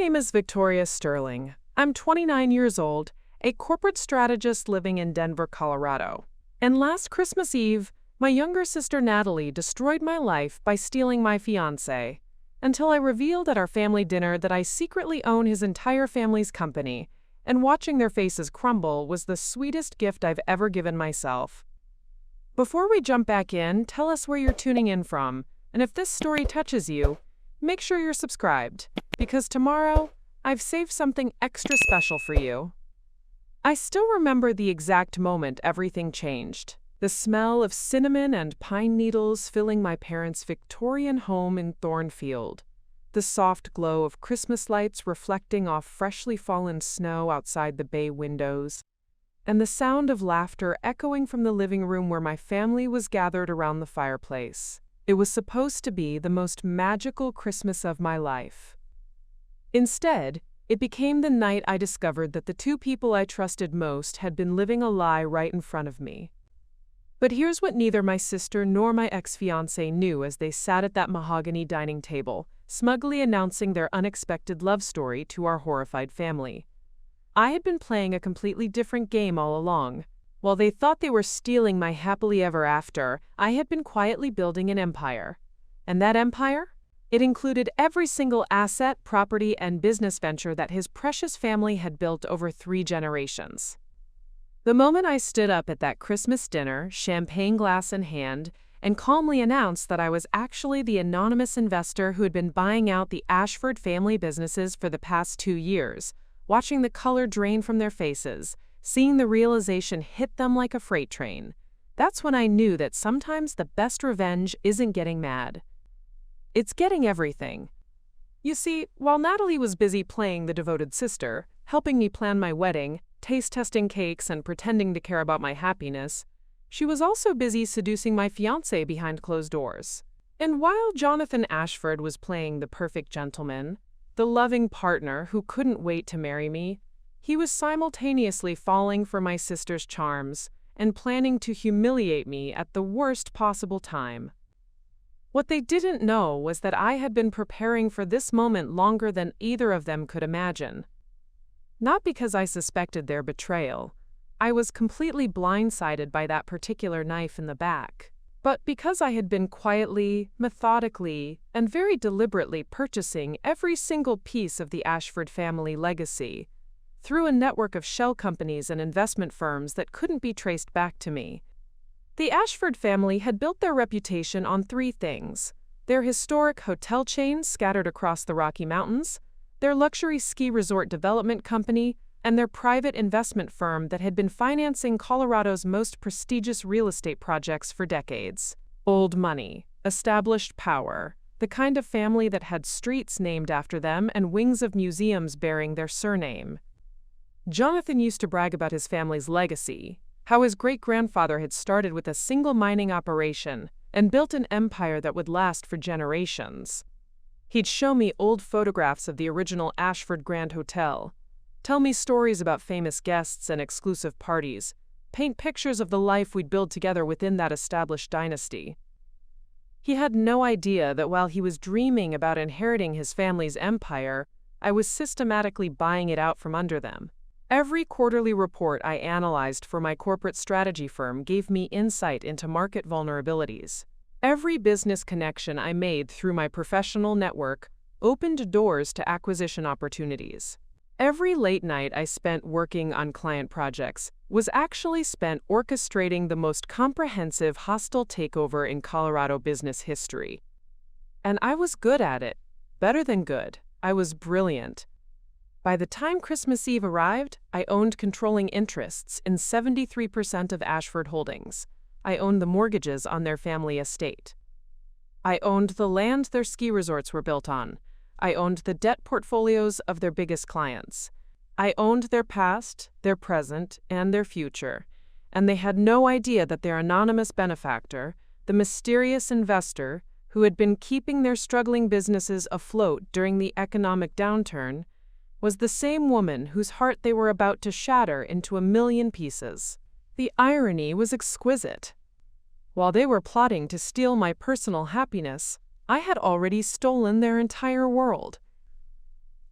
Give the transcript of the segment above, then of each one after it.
name is Victoria Sterling. I'm 29 years old, a corporate strategist living in Denver, Colorado. And last Christmas Eve, my younger sister Natalie destroyed my life by stealing my fiancé, until I revealed at our family dinner that I secretly own his entire family's company, and watching their faces crumble was the sweetest gift I've ever given myself. Before we jump back in, tell us where you're tuning in from, and if this story touches you, make sure you're subscribed, because tomorrow, I've saved something extra special for you. I still remember the exact moment everything changed. The smell of cinnamon and pine needles filling my parents' Victorian home in Thornfield. The soft glow of Christmas lights reflecting off freshly fallen snow outside the bay windows. And the sound of laughter echoing from the living room where my family was gathered around the fireplace. It was supposed to be the most magical Christmas of my life. Instead, it became the night I discovered that the two people I trusted most had been living a lie right in front of me. But here's what neither my sister nor my ex-fiancé knew as they sat at that mahogany dining table, smugly announcing their unexpected love story to our horrified family. I had been playing a completely different game all along. While they thought they were stealing my happily ever after, I had been quietly building an empire. And that empire? It included every single asset, property, and business venture that his precious family had built over 3 generations. The moment I stood up at that Christmas dinner, champagne glass in hand, and calmly announced that I was actually the anonymous investor who had been buying out the Ashford family businesses for the past 2 years, watching the color drain from their faces, seeing the realization hit them like a freight train. That's when I knew that sometimes the best revenge isn't getting mad. It's getting everything. You see, while Natalie was busy playing the devoted sister, helping me plan my wedding, taste-testing cakes, and pretending to care about my happiness, she was also busy seducing my fiancé behind closed doors. And while Jonathan Ashford was playing the perfect gentleman, the loving partner who couldn't wait to marry me, he was simultaneously falling for my sister's charms and planning to humiliate me at the worst possible time. What they didn't know was that I had been preparing for this moment longer than either of them could imagine. Not because I suspected their betrayal. I was completely blindsided by that particular knife in the back. But because I had been quietly, methodically, and very deliberately purchasing every single piece of the Ashford family legacy, through a network of shell companies and investment firms that couldn't be traced back to me. The Ashford family had built their reputation on 3 things: their historic hotel chains scattered across the Rocky Mountains, their luxury ski resort development company, and their private investment firm that had been financing Colorado's most prestigious real estate projects for decades. Old money, established power, the kind of family that had streets named after them and wings of museums bearing their surname. Jonathan used to brag about his family's legacy, how his great-grandfather had started with a single mining operation and built an empire that would last for generations. He'd show me old photographs of the original Ashford Grand Hotel, tell me stories about famous guests and exclusive parties, paint pictures of the life we'd build together within that established dynasty. He had no idea that while he was dreaming about inheriting his family's empire, I was systematically buying it out from under them. Every quarterly report I analyzed for my corporate strategy firm gave me insight into market vulnerabilities. Every business connection I made through my professional network opened doors to acquisition opportunities. Every late night I spent working on client projects was actually spent orchestrating the most comprehensive hostile takeover in Colorado business history. And I was good at it. Better than good. I was brilliant. By the time Christmas Eve arrived, I owned controlling interests in 73% of Ashford Holdings. I owned the mortgages on their family estate. I owned the land their ski resorts were built on. I owned the debt portfolios of their biggest clients. I owned their past, their present, and their future. And they had no idea that their anonymous benefactor, the mysterious investor who had been keeping their struggling businesses afloat during the economic downturn, was the same woman whose heart they were about to shatter into 1,000,000 pieces. The irony was exquisite. While they were plotting to steal my personal happiness, I had already stolen their entire world.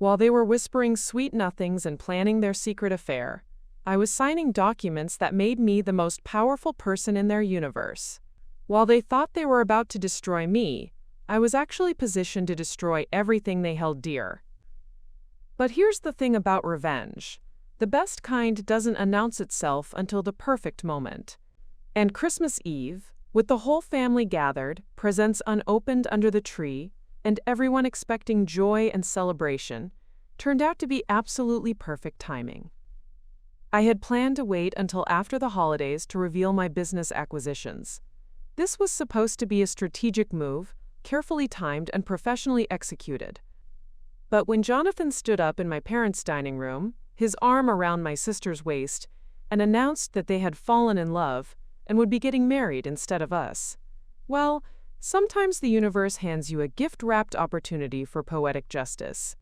While they were whispering sweet nothings and planning their secret affair, I was signing documents that made me the most powerful person in their universe. While they thought they were about to destroy me, I was actually positioned to destroy everything they held dear. But here's the thing about revenge. The best kind doesn't announce itself until the perfect moment. And Christmas Eve, with the whole family gathered, presents unopened under the tree, and everyone expecting joy and celebration, turned out to be absolutely perfect timing. I had planned to wait until after the holidays to reveal my business acquisitions. This was supposed to be a strategic move, carefully timed and professionally executed. But when Jonathan stood up in my parents' dining room, his arm around my sister's waist, and announced that they had fallen in love and would be getting married instead of us, well, sometimes the universe hands you a gift-wrapped opportunity for poetic justice.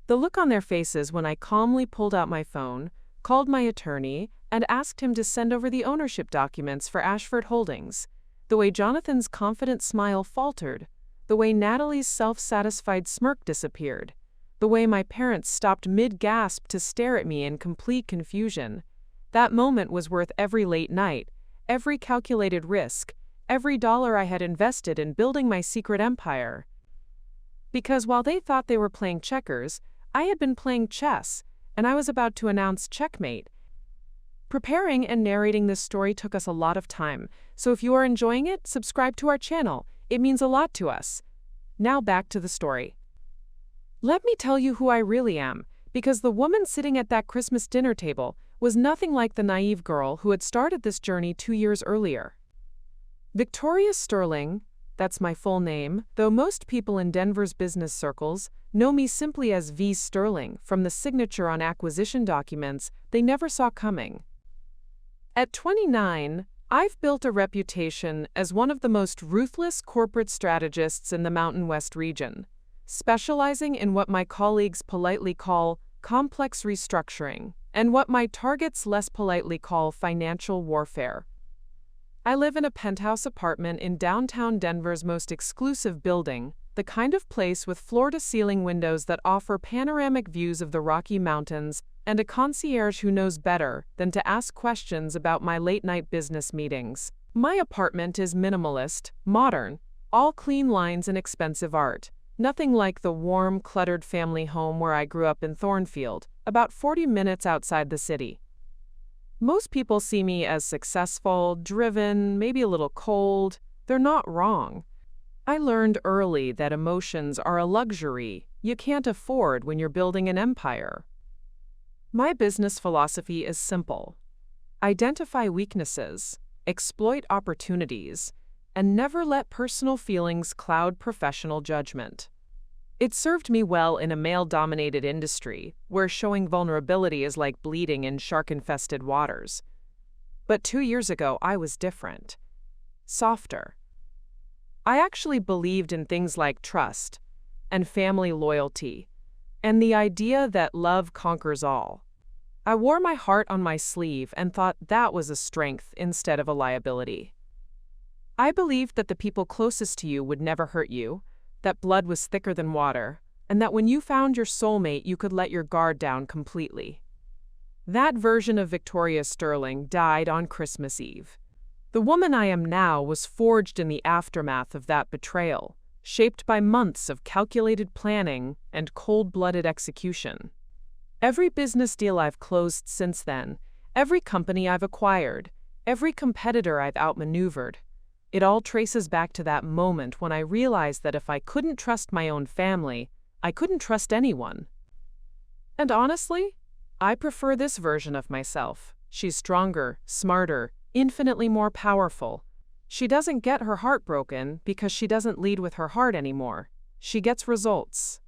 The look on their faces when I calmly pulled out my phone, called my attorney, and asked him to send over the ownership documents for Ashford Holdings, the way Jonathan's confident smile faltered, the way Natalie's self-satisfied smirk disappeared, the way my parents stopped mid-gasp to stare at me in complete confusion. That moment was worth every late night, every calculated risk, every dollar I had invested in building my secret empire. Because while they thought they were playing checkers, I had been playing chess, and I was about to announce checkmate. Preparing and narrating this story took us a lot of time, so if you are enjoying it, subscribe to our channel. It means a lot to us. Now back to the story. Let me tell you who I really am, because the woman sitting at that Christmas dinner table was nothing like the naive girl who had started this journey 2 years earlier. Victoria Sterling, that's my full name, though most people in Denver's business circles know me simply as V. Sterling from the signature on acquisition documents they never saw coming. At 29, I've built a reputation as one of the most ruthless corporate strategists in the Mountain West region, specializing in what my colleagues politely call complex restructuring and what my targets less politely call financial warfare. I live in a penthouse apartment in downtown Denver's most exclusive building, the kind of place with floor-to-ceiling windows that offer panoramic views of the Rocky Mountains and a concierge who knows better than to ask questions about my late-night business meetings. My apartment is minimalist, modern, all clean lines and expensive art. Nothing like the warm, cluttered family home where I grew up in Thornfield, about 40 minutes outside the city. Most people see me as successful, driven, maybe a little cold. They're not wrong. I learned early that emotions are a luxury you can't afford when you're building an empire. My business philosophy is simple. Identify weaknesses, exploit opportunities, and never let personal feelings cloud professional judgment. It served me well in a male-dominated industry, where showing vulnerability is like bleeding in shark-infested waters. But 2 years ago, I was different. Softer. I actually believed in things like trust and family loyalty, and the idea that love conquers all. I wore my heart on my sleeve and thought that was a strength instead of a liability. I believed that the people closest to you would never hurt you, that blood was thicker than water, and that when you found your soulmate, you could let your guard down completely. That version of Victoria Sterling died on Christmas Eve. The woman I am now was forged in the aftermath of that betrayal, shaped by months of calculated planning and cold-blooded execution. Every business deal I've closed since then, every company I've acquired, every competitor I've outmaneuvered, it all traces back to that moment when I realized that if I couldn't trust my own family, I couldn't trust anyone. And honestly, I prefer this version of myself. She's stronger, smarter, infinitely more powerful. She doesn't get her heart broken because she doesn't lead with her heart anymore. She gets results.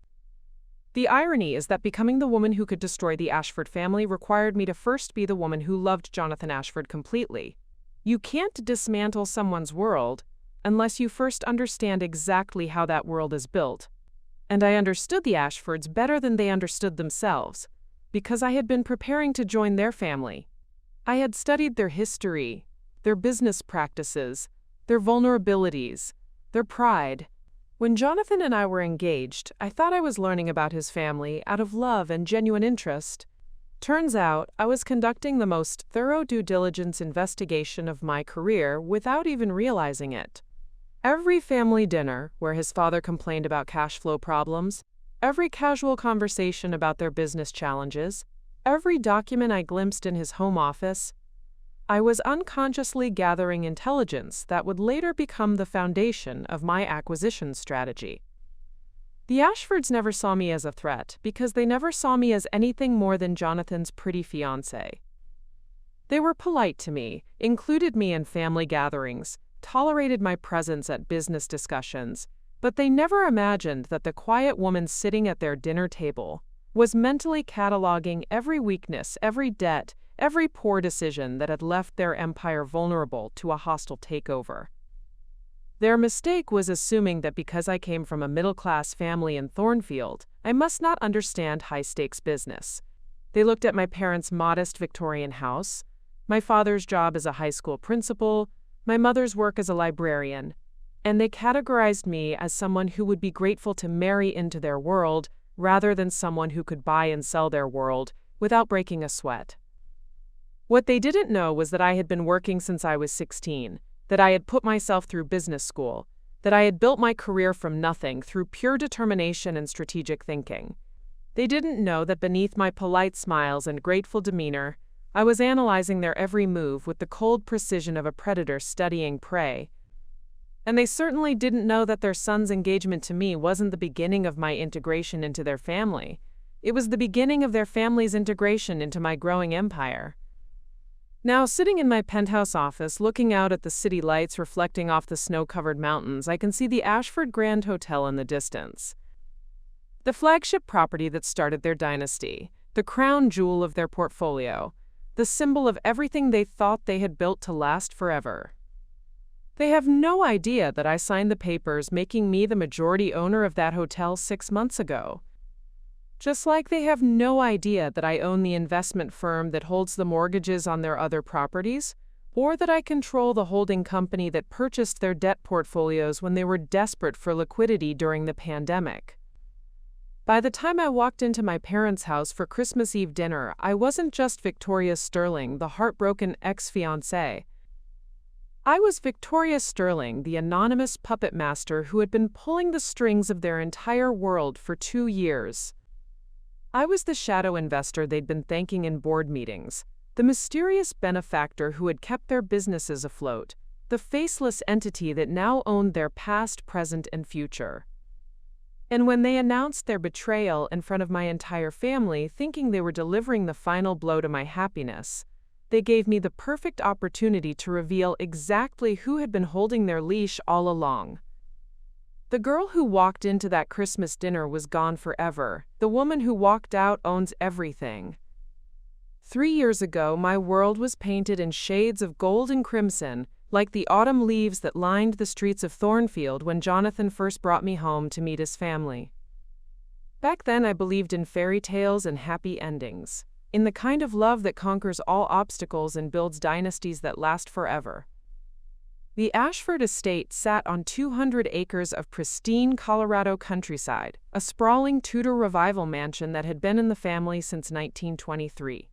The irony is that becoming the woman who could destroy the Ashford family required me to first be the woman who loved Jonathan Ashford completely. You can't dismantle someone's world unless you first understand exactly how that world is built. And I understood the Ashfords better than they understood themselves, because I had been preparing to join their family. I had studied their history, their business practices, their vulnerabilities, their pride. When Jonathan and I were engaged, I thought I was learning about his family out of love and genuine interest. Turns out, I was conducting the most thorough due diligence investigation of my career without even realizing it. Every family dinner, where his father complained about cash flow problems, every casual conversation about their business challenges, every document I glimpsed in his home office, I was unconsciously gathering intelligence that would later become the foundation of my acquisition strategy. The Ashfords never saw me as a threat because they never saw me as anything more than Jonathan's pretty fiancé. They were polite to me, included me in family gatherings, tolerated my presence at business discussions, but they never imagined that the quiet woman sitting at their dinner table was mentally cataloging every weakness, every debt, every poor decision that had left their empire vulnerable to a hostile takeover. Their mistake was assuming that because I came from a middle-class family in Thornfield, I must not understand high-stakes business. They looked at my parents' modest Victorian house, my father's job as a high school principal, my mother's work as a librarian, and they categorized me as someone who would be grateful to marry into their world rather than someone who could buy and sell their world without breaking a sweat. What they didn't know was that I had been working since I was 16, that I had put myself through business school, that I had built my career from nothing through pure determination and strategic thinking. They didn't know that beneath my polite smiles and grateful demeanor, I was analyzing their every move with the cold precision of a predator studying prey. And they certainly didn't know that their son's engagement to me wasn't the beginning of my integration into their family. It was the beginning of their family's integration into my growing empire. Now, sitting in my penthouse office, looking out at the city lights reflecting off the snow-covered mountains, I can see the Ashford Grand Hotel in the distance. The flagship property that started their dynasty, the crown jewel of their portfolio, the symbol of everything they thought they had built to last forever. They have no idea that I signed the papers making me the majority owner of that hotel 6 months ago. Just like they have no idea that I own the investment firm that holds the mortgages on their other properties, or that I control the holding company that purchased their debt portfolios when they were desperate for liquidity during the pandemic. By the time I walked into my parents' house for Christmas Eve dinner, I wasn't just Victoria Sterling, the heartbroken ex-fiancé. I was Victoria Sterling, the anonymous puppet master who had been pulling the strings of their entire world for 2 years. I was the shadow investor they'd been thanking in board meetings, the mysterious benefactor who had kept their businesses afloat, the faceless entity that now owned their past, present, and future. And when they announced their betrayal in front of my entire family, thinking they were delivering the final blow to my happiness, they gave me the perfect opportunity to reveal exactly who had been holding their leash all along. The girl who walked into that Christmas dinner was gone forever. The woman who walked out owns everything. 3 years ago, my world was painted in shades of gold and crimson, like the autumn leaves that lined the streets of Thornfield when Jonathan first brought me home to meet his family. Back then, I believed in fairy tales and happy endings, in the kind of love that conquers all obstacles and builds dynasties that last forever. The Ashford estate sat on 200 acres of pristine Colorado countryside, a sprawling Tudor revival mansion that had been in the family since 1923.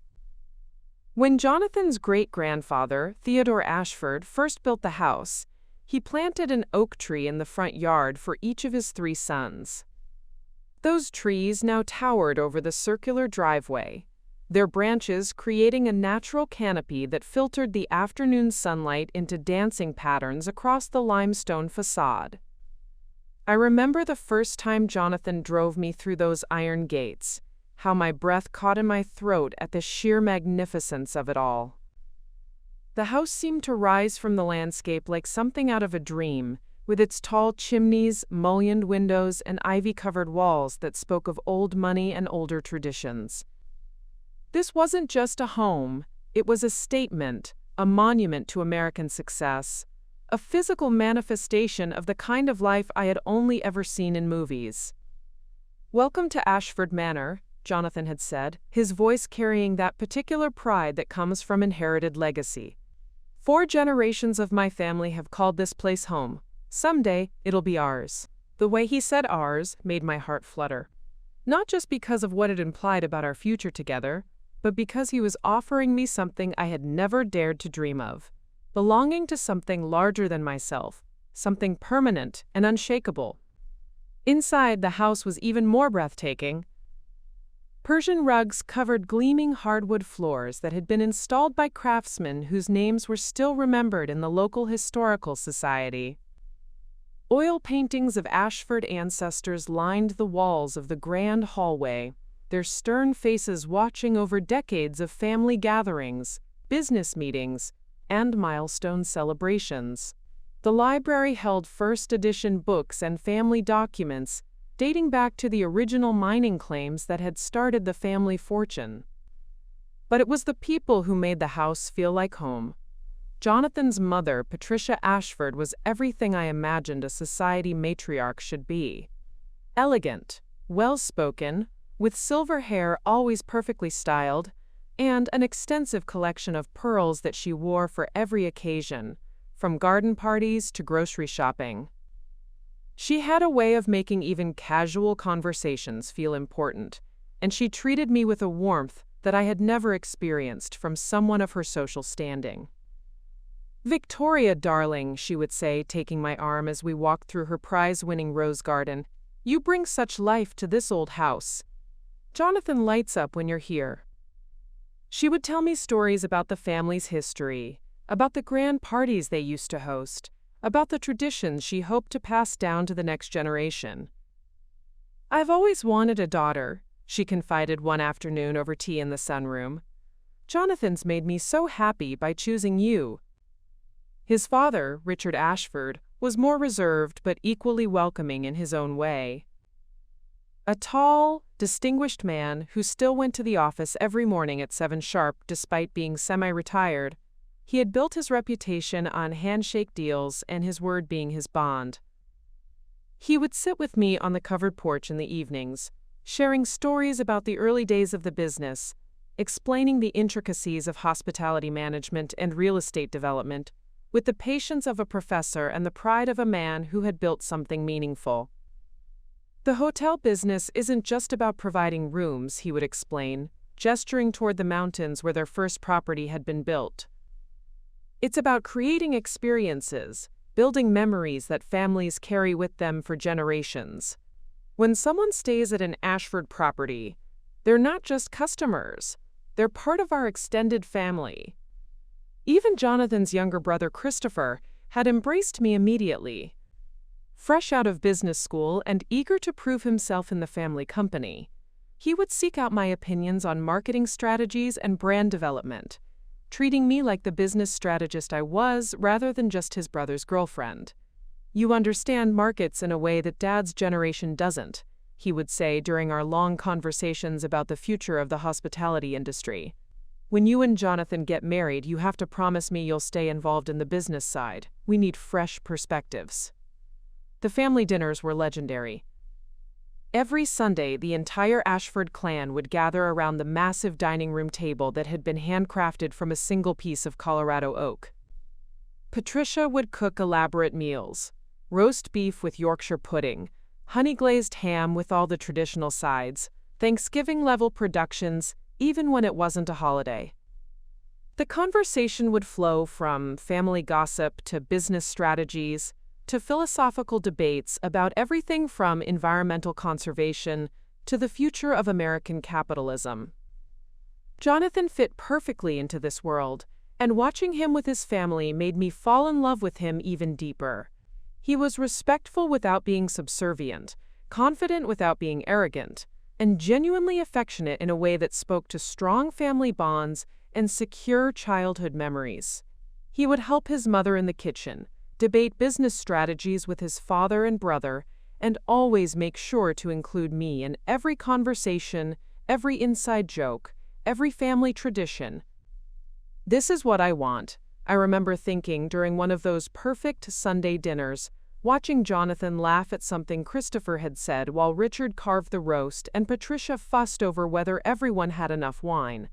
When Jonathan's great-grandfather, Theodore Ashford, first built the house, he planted an oak tree in the front yard for each of his 3 sons. Those trees now towered over the circular driveway, their branches creating a natural canopy that filtered the afternoon sunlight into dancing patterns across the limestone facade. I remember the first time Jonathan drove me through those iron gates, how my breath caught in my throat at the sheer magnificence of it all. The house seemed to rise from the landscape like something out of a dream, with its tall chimneys, mullioned windows, and ivy-covered walls that spoke of old money and older traditions. This wasn't just a home, it was a statement, a monument to American success, a physical manifestation of the kind of life I had only ever seen in movies. "Welcome to Ashford Manor," Jonathan had said, his voice carrying that particular pride that comes from inherited legacy. "4 generations of my family have called this place home. Someday, it'll be ours." The way he said ours made my heart flutter. Not just because of what it implied about our future together, but because he was offering me something I had never dared to dream of, belonging to something larger than myself, something permanent and unshakable. Inside, the house was even more breathtaking. Persian rugs covered gleaming hardwood floors that had been installed by craftsmen whose names were still remembered in the local historical society. Oil paintings of Ashford ancestors lined the walls of the grand hallway, their stern faces watching over decades of family gatherings, business meetings, and milestone celebrations. The library held first edition books and family documents dating back to the original mining claims that had started the family fortune. But it was the people who made the house feel like home. Jonathan's mother, Patricia Ashford, was everything I imagined a society matriarch should be. Elegant, well-spoken, with silver hair always perfectly styled, and an extensive collection of pearls that she wore for every occasion, from garden parties to grocery shopping. She had a way of making even casual conversations feel important, and she treated me with a warmth that I had never experienced from someone of her social standing. "Victoria, darling," she would say, taking my arm as we walked through her prize-winning rose garden, "you bring such life to this old house. Jonathan lights up when you're here." She would tell me stories about the family's history, about the grand parties they used to host, about the traditions she hoped to pass down to the next generation. "I've always wanted a daughter," she confided one afternoon over tea in the sunroom. "Jonathan's made me so happy by choosing you." His father, Richard Ashford, was more reserved but equally welcoming in his own way. A tall, distinguished man who still went to the office every morning at 7 sharp despite being semi-retired, he had built his reputation on handshake deals and his word being his bond. He would sit with me on the covered porch in the evenings, sharing stories about the early days of the business, explaining the intricacies of hospitality management and real estate development, with the patience of a professor and the pride of a man who had built something meaningful. "The hotel business isn't just about providing rooms," he would explain, gesturing toward the mountains where their first property had been built. "It's about creating experiences, building memories that families carry with them for generations. When someone stays at an Ashford property, they're not just customers, they're part of our extended family." Even Jonathan's younger brother, Christopher, had embraced me immediately. Fresh out of business school and eager to prove himself in the family company, he would seek out my opinions on marketing strategies and brand development, treating me like the business strategist I was rather than just his brother's girlfriend. "You understand markets in a way that Dad's generation doesn't," he would say during our long conversations about the future of the hospitality industry. "When you and Jonathan get married, you have to promise me you'll stay involved in the business side. We need fresh perspectives." The family dinners were legendary. Every Sunday, the entire Ashford clan would gather around the massive dining room table that had been handcrafted from a single piece of Colorado oak. Patricia would cook elaborate meals: roast beef with Yorkshire pudding, honey-glazed ham with all the traditional sides, Thanksgiving-level productions, even when it wasn't a holiday. The conversation would flow from family gossip to business strategies to philosophical debates about everything from environmental conservation to the future of American capitalism. Jonathan fit perfectly into this world, and watching him with his family made me fall in love with him even deeper. He was respectful without being subservient, confident without being arrogant, and genuinely affectionate in a way that spoke to strong family bonds and secure childhood memories. He would help his mother in the kitchen, debate business strategies with his father and brother, and always make sure to include me in every conversation, every inside joke, every family tradition. "This is what I want," I remember thinking during one of those perfect Sunday dinners, watching Jonathan laugh at something Christopher had said while Richard carved the roast and Patricia fussed over whether everyone had enough wine.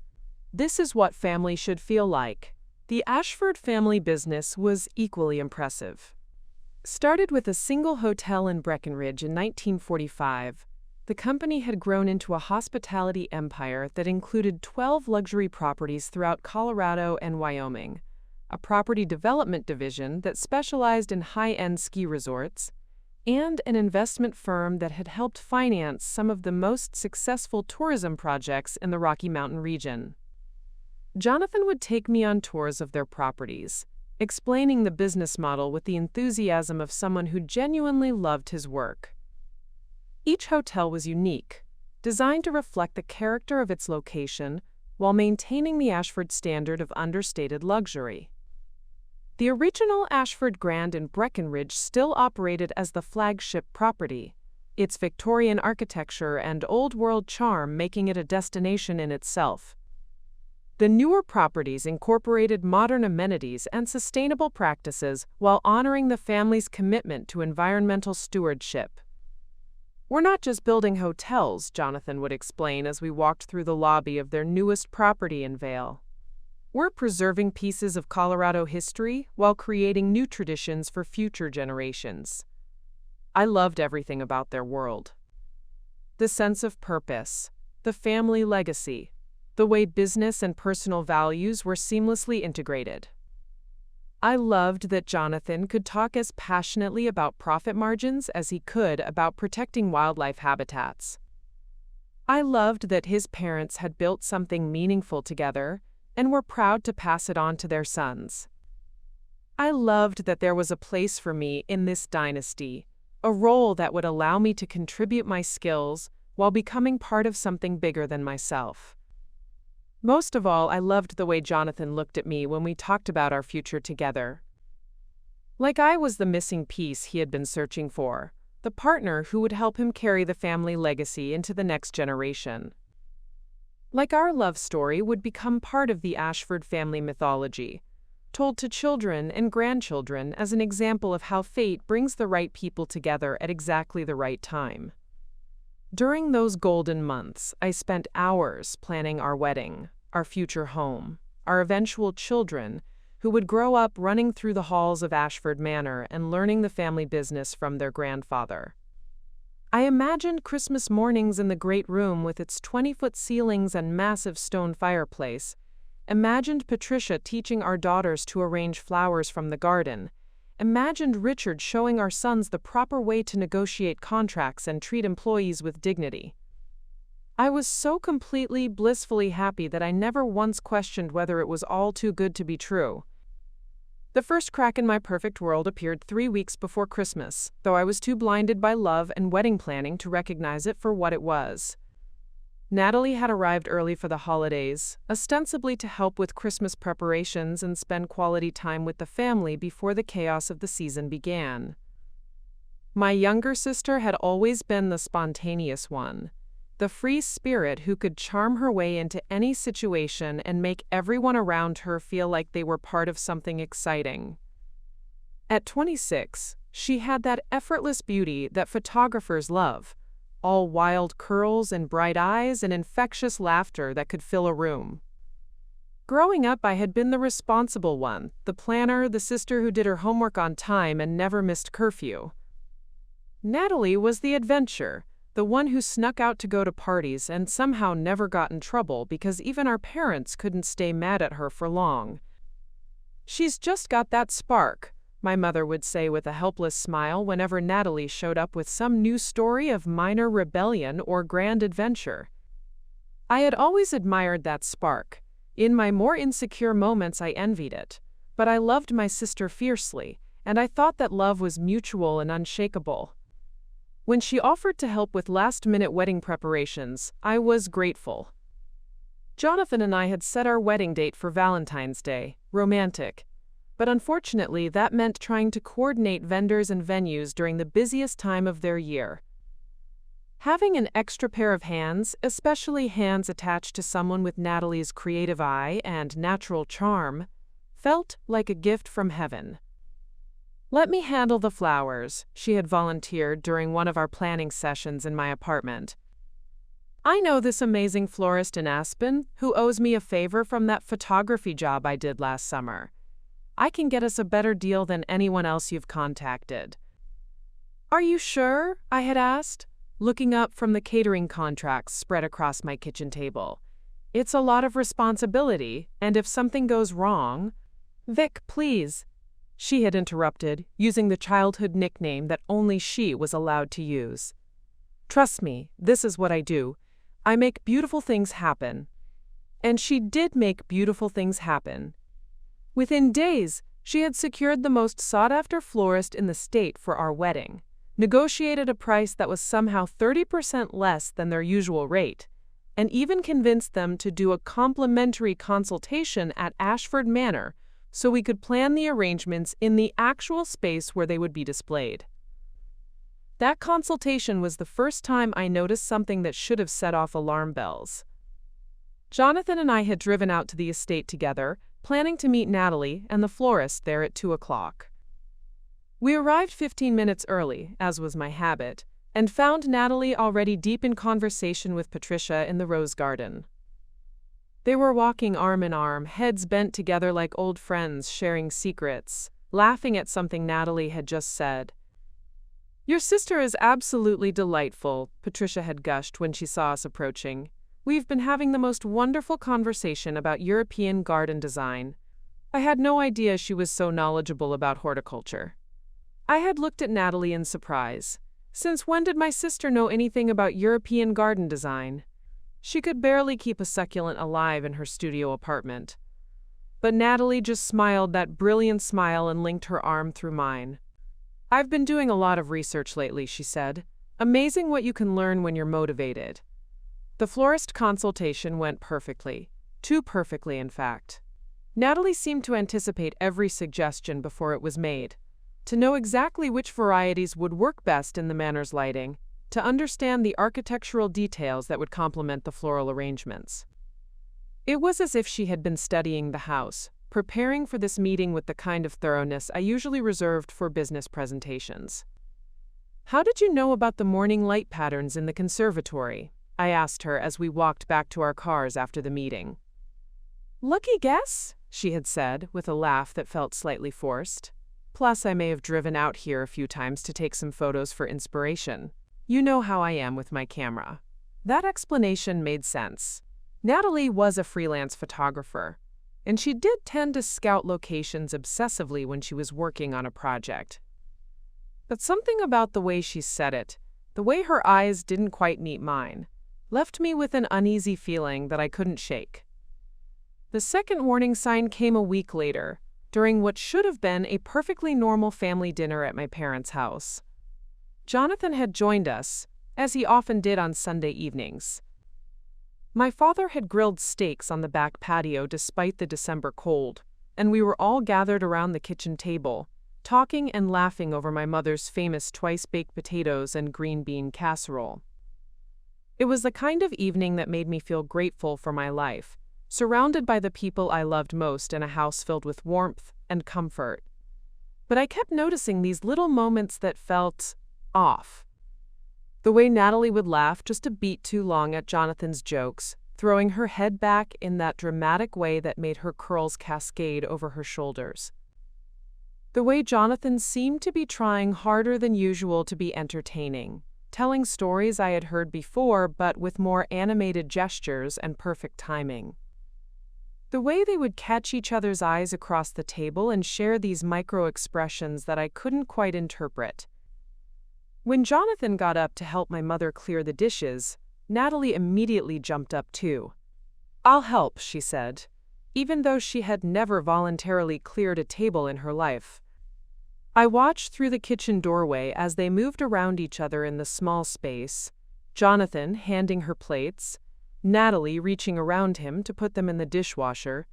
This is what family should feel like. The Ashford family business was equally impressive. Started with a single hotel in Breckenridge in 1945, the company had grown into a hospitality empire that included 12 luxury properties throughout Colorado and Wyoming, a property development division that specialized in high-end ski resorts, and an investment firm that had helped finance some of the most successful tourism projects in the Rocky Mountain region. Jonathan would take me on tours of their properties, explaining the business model with the enthusiasm of someone who genuinely loved his work. Each hotel was unique, designed to reflect the character of its location while maintaining the Ashford standard of understated luxury. The original Ashford Grand in Breckenridge still operated as the flagship property, its Victorian architecture and old-world charm making it a destination in itself. The newer properties incorporated modern amenities and sustainable practices while honoring the family's commitment to environmental stewardship. "We're not just building hotels," Jonathan would explain as we walked through the lobby of their newest property in Vail. "We're preserving pieces of Colorado history while creating new traditions for future generations." I loved everything about their world. The sense of purpose, the family legacy, the way business and personal values were seamlessly integrated. I loved that Jonathan could talk as passionately about profit margins as he could about protecting wildlife habitats. I loved that his parents had built something meaningful together and were proud to pass it on to their sons. I loved that there was a place for me in this dynasty, a role that would allow me to contribute my skills while becoming part of something bigger than myself. Most of all, I loved the way Jonathan looked at me when we talked about our future together. Like I was the missing piece he had been searching for, the partner who would help him carry the family legacy into the next generation. Like our love story would become part of the Ashford family mythology, told to children and grandchildren as an example of how fate brings the right people together at exactly the right time. During those golden months, I spent hours planning our wedding, our future home, our eventual children, who would grow up running through the halls of Ashford Manor and learning the family business from their grandfather. I imagined Christmas mornings in the great room with its 20-foot ceilings and massive stone fireplace, imagined Patricia teaching our daughters to arrange flowers from the garden, imagined Richard showing our sons the proper way to negotiate contracts and treat employees with dignity. I was so completely, blissfully happy that I never once questioned whether it was all too good to be true. The first crack in my perfect world appeared 3 weeks before Christmas, though I was too blinded by love and wedding planning to recognize it for what it was. Natalie had arrived early for the holidays, ostensibly to help with Christmas preparations and spend quality time with the family before the chaos of the season began. My younger sister had always been the spontaneous one, the free spirit who could charm her way into any situation and make everyone around her feel like they were part of something exciting. At 26, she had that effortless beauty that photographers love, all wild curls and bright eyes and infectious laughter that could fill a room. Growing up, I had been the responsible one, the planner, the sister who did her homework on time and never missed curfew. Natalie was the adventure, the one who snuck out to go to parties and somehow never got in trouble because even our parents couldn't stay mad at her for long. "She's just got that spark," my mother would say with a helpless smile whenever Natalie showed up with some new story of minor rebellion or grand adventure. I had always admired that spark. In my more insecure moments, I envied it. But I loved my sister fiercely, and I thought that love was mutual and unshakable. When she offered to help with last-minute wedding preparations, I was grateful. Jonathan and I had set our wedding date for Valentine's Day, romantic. But unfortunately, that meant trying to coordinate vendors and venues during the busiest time of their year. Having an extra pair of hands, especially hands attached to someone with Natalie's creative eye and natural charm, felt like a gift from heaven. "Let me handle the flowers," she had volunteered during one of our planning sessions in my apartment. "I know this amazing florist in Aspen who owes me a favor from that photography job I did last summer. I can get us a better deal than anyone else you've contacted." "Are you sure?" I had asked, looking up from the catering contracts spread across my kitchen table. "It's a lot of responsibility, and if something goes wrong—" "Vic, please," she had interrupted, using the childhood nickname that only she was allowed to use. "Trust me, this is what I do. I make beautiful things happen." And she did make beautiful things happen. Within days, she had secured the most sought-after florist in the state for our wedding, negotiated a price that was somehow 30% less than their usual rate, and even convinced them to do a complimentary consultation at Ashford Manor so we could plan the arrangements in the actual space where they would be displayed. That consultation was the first time I noticed something that should have set off alarm bells. Jonathan and I had driven out to the estate together, planning to meet Natalie and the florist there at 2 o'clock. We arrived 15 minutes early, as was my habit, and found Natalie already deep in conversation with Patricia in the rose garden. They were walking arm in arm, heads bent together like old friends sharing secrets, laughing at something Natalie had just said. "Your sister is absolutely delightful," Patricia had gushed when she saw us approaching. "We've been having the most wonderful conversation about European garden design. I had no idea she was so knowledgeable about horticulture." I had looked at Natalie in surprise. Since when did my sister know anything about European garden design? She could barely keep a succulent alive in her studio apartment. But Natalie just smiled that brilliant smile and linked her arm through mine. "I've been doing a lot of research lately," she said. "Amazing what you can learn when you're motivated." The florist consultation went perfectly. Too perfectly, in fact. Natalie seemed to anticipate every suggestion before it was made, to know exactly which varieties would work best in the manor's lighting, to understand the architectural details that would complement the floral arrangements. It was as if she had been studying the house, preparing for this meeting with the kind of thoroughness I usually reserved for business presentations. "How did you know about the morning light patterns in the conservatory?" I asked her as we walked back to our cars after the meeting. "Lucky guess," she had said, with a laugh that felt slightly forced. "Plus, I may have driven out here a few times to take some photos for inspiration. You know how I am with my camera." That explanation made sense. Natalie was a freelance photographer, and she did tend to scout locations obsessively when she was working on a project. But something about the way she said it, the way her eyes didn't quite meet mine, left me with an uneasy feeling that I couldn't shake. The second warning sign came a week later, during what should have been a perfectly normal family dinner at my parents' house. Jonathan had joined us, as he often did on Sunday evenings. My father had grilled steaks on the back patio despite the December cold, and we were all gathered around the kitchen table, talking and laughing over my mother's famous twice-baked potatoes and green bean casserole. It was the kind of evening that made me feel grateful for my life, surrounded by the people I loved most in a house filled with warmth and comfort. But I kept noticing these little moments that felt off. The way Natalie would laugh just a beat too long at Jonathan's jokes, throwing her head back in that dramatic way that made her curls cascade over her shoulders. The way Jonathan seemed to be trying harder than usual to be entertaining, telling stories I had heard before but with more animated gestures and perfect timing. The way they would catch each other's eyes across the table and share these micro-expressions that I couldn't quite interpret. When Jonathan got up to help my mother clear the dishes, Natalie immediately jumped up too. "I'll help," she said, even though she had never voluntarily cleared a table in her life. I watched through the kitchen doorway as they moved around each other in the small space, Jonathan handing her plates, Natalie reaching around him to put them in the dishwasher,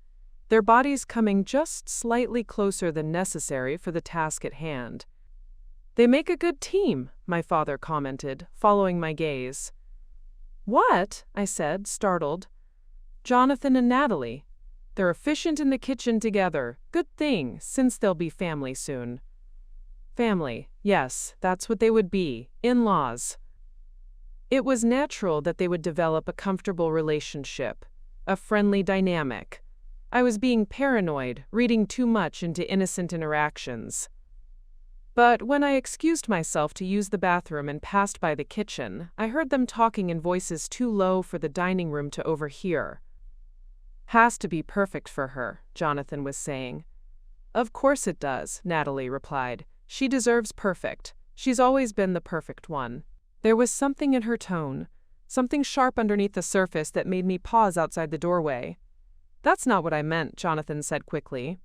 their bodies coming just slightly closer than necessary for the task at hand. "They make a good team," my father commented, following my gaze. "What?" I said, startled. "Jonathan and Natalie. They're efficient in the kitchen together. Good thing, since they'll be family soon." Family, yes, that's what they would be, in-laws. It was natural that they would develop a comfortable relationship, a friendly dynamic. I was being paranoid, reading too much into innocent interactions. But when I excused myself to use the bathroom and passed by the kitchen, I heard them talking in voices too low for the dining room to overhear. "Has to be perfect for her," Jonathan was saying. "Of course it does," Natalie replied. "She deserves perfect. She's always been the perfect one." There was something in her tone, something sharp underneath the surface that made me pause outside the doorway. "That's not what I meant," Jonathan said quickly.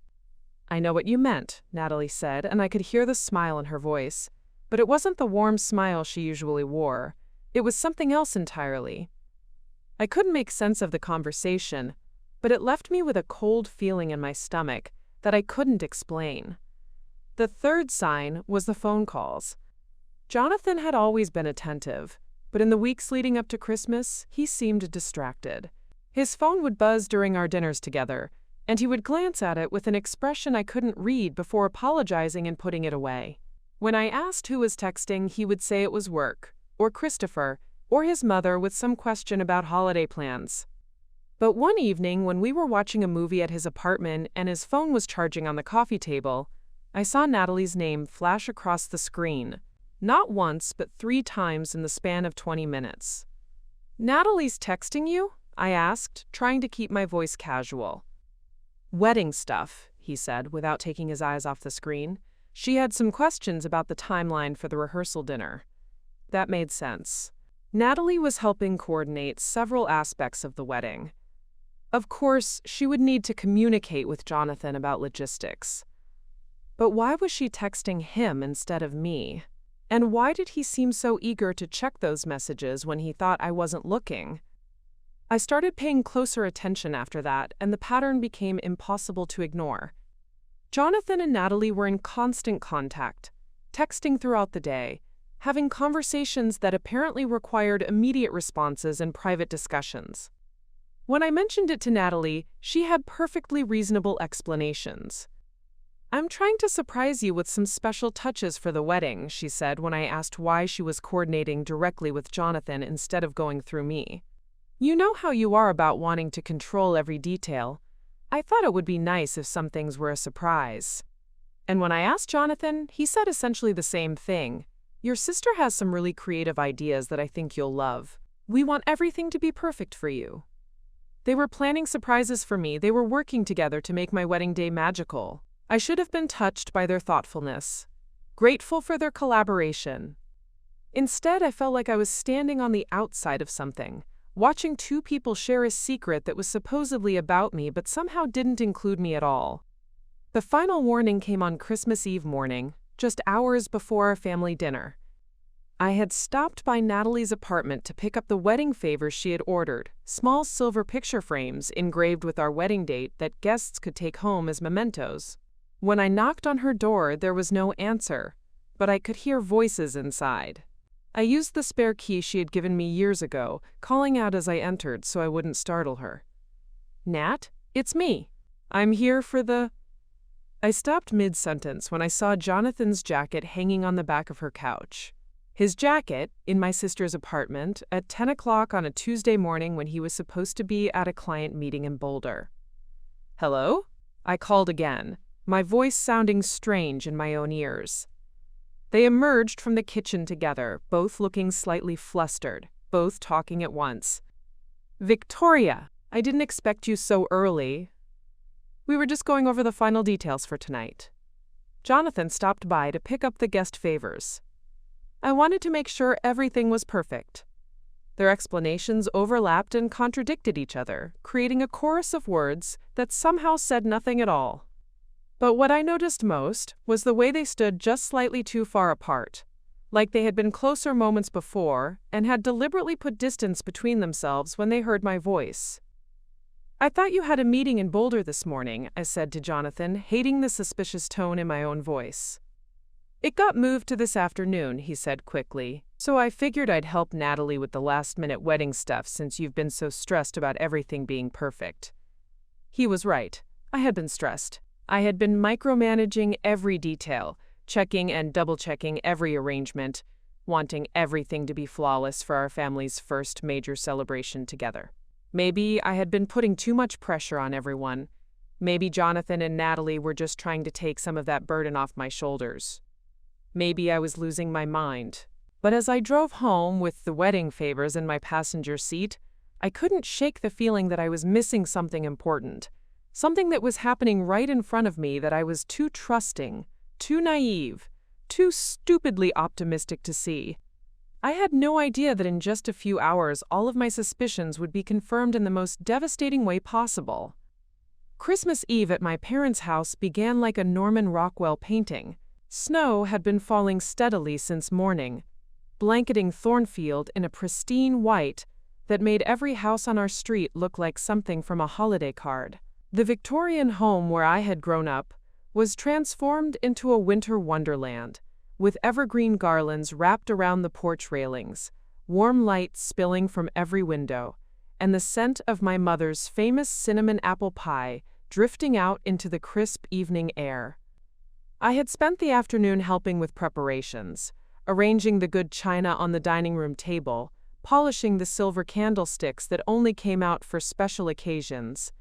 "I know what you meant," Natalie said, and I could hear the smile in her voice. But it wasn't the warm smile she usually wore. It was something else entirely. I couldn't make sense of the conversation, but it left me with a cold feeling in my stomach that I couldn't explain. The third sign was the phone calls. Jonathan had always been attentive, but in the weeks leading up to Christmas, he seemed distracted. His phone would buzz during our dinners together, and he would glance at it with an expression I couldn't read before apologizing and putting it away. When I asked who was texting, he would say it was work, or Christopher, or his mother with some question about holiday plans. But one evening, when we were watching a movie at his apartment and his phone was charging on the coffee table, I saw Natalie's name flash across the screen, not once but 3 times in the span of 20 minutes. "Natalie's texting you?" I asked, trying to keep my voice casual. "Wedding stuff," he said, without taking his eyes off the screen. "She had some questions about the timeline for the rehearsal dinner." That made sense. Natalie was helping coordinate several aspects of the wedding. Of course, she would need to communicate with Jonathan about logistics. But why was she texting him instead of me? And why did he seem so eager to check those messages when he thought I wasn't looking? I started paying closer attention after that, and the pattern became impossible to ignore. Jonathan and Natalie were in constant contact, texting throughout the day, having conversations that apparently required immediate responses and private discussions. When I mentioned it to Natalie, she had perfectly reasonable explanations. "I'm trying to surprise you with some special touches for the wedding," she said when I asked why she was coordinating directly with Jonathan instead of going through me. "You know how you are about wanting to control every detail. I thought it would be nice if some things were a surprise." And when I asked Jonathan, he said essentially the same thing. "Your sister has some really creative ideas that I think you'll love. We want everything to be perfect for you." They were planning surprises for me. They were working together to make my wedding day magical. I should have been touched by their thoughtfulness, grateful for their collaboration. Instead, I felt like I was standing on the outside of something, watching 2 people share a secret that was supposedly about me but somehow didn't include me at all. The final warning came on Christmas Eve morning, just hours before our family dinner. I had stopped by Natalie's apartment to pick up the wedding favors she had ordered, small silver picture frames engraved with our wedding date that guests could take home as mementos. When I knocked on her door, there was no answer, but I could hear voices inside. I used the spare key she had given me years ago, calling out as I entered so I wouldn't startle her. "Nat, it's me. I'm here for the—" I stopped mid-sentence when I saw Jonathan's jacket hanging on the back of her couch. His jacket, in my sister's apartment, at 10 o'clock on a Tuesday morning when he was supposed to be at a client meeting in Boulder. "Hello?" I called again, my voice sounding strange in my own ears. They emerged from the kitchen together, both looking slightly flustered, both talking at once. "Victoria, I didn't expect you so early. We were just going over the final details for tonight." Jonathan stopped by to pick up the guest favors. I wanted to make sure everything was perfect. Their explanations overlapped and contradicted each other, creating a chorus of words that somehow said nothing at all. But what I noticed most was the way they stood just slightly too far apart, like they had been closer moments before and had deliberately put distance between themselves when they heard my voice. "I thought you had a meeting in Boulder this morning," I said to Jonathan, hating the suspicious tone in my own voice. "It got moved to this afternoon," he said quickly, "so I figured I'd help Natalie with the last-minute wedding stuff since you've been so stressed about everything being perfect." He was right. I had been stressed. I had been micromanaging every detail, checking and double-checking every arrangement, wanting everything to be flawless for our family's first major celebration together. Maybe I had been putting too much pressure on everyone, Maybe Jonathan and Natalie were just trying to take some of that burden off my shoulders. Maybe I was losing my mind. But as I drove home with the wedding favors in my passenger seat, I couldn't shake the feeling that I was missing something important. Something that was happening right in front of me that I was too trusting, too naive, too stupidly optimistic to see. I had no idea that in just a few hours all of my suspicions would be confirmed in the most devastating way possible. Christmas Eve at my parents' house began like a Norman Rockwell painting. Snow had been falling steadily since morning, blanketing Thornfield in a pristine white that made every house on our street look like something from a holiday card. The Victorian home where I had grown up was transformed into a winter wonderland, with evergreen garlands wrapped around the porch railings, warm light spilling from every window, and the scent of my mother's famous cinnamon apple pie drifting out into the crisp evening air. I had spent the afternoon helping with preparations, arranging the good china on the dining room table, polishing the silver candlesticks that only came out for special occasions,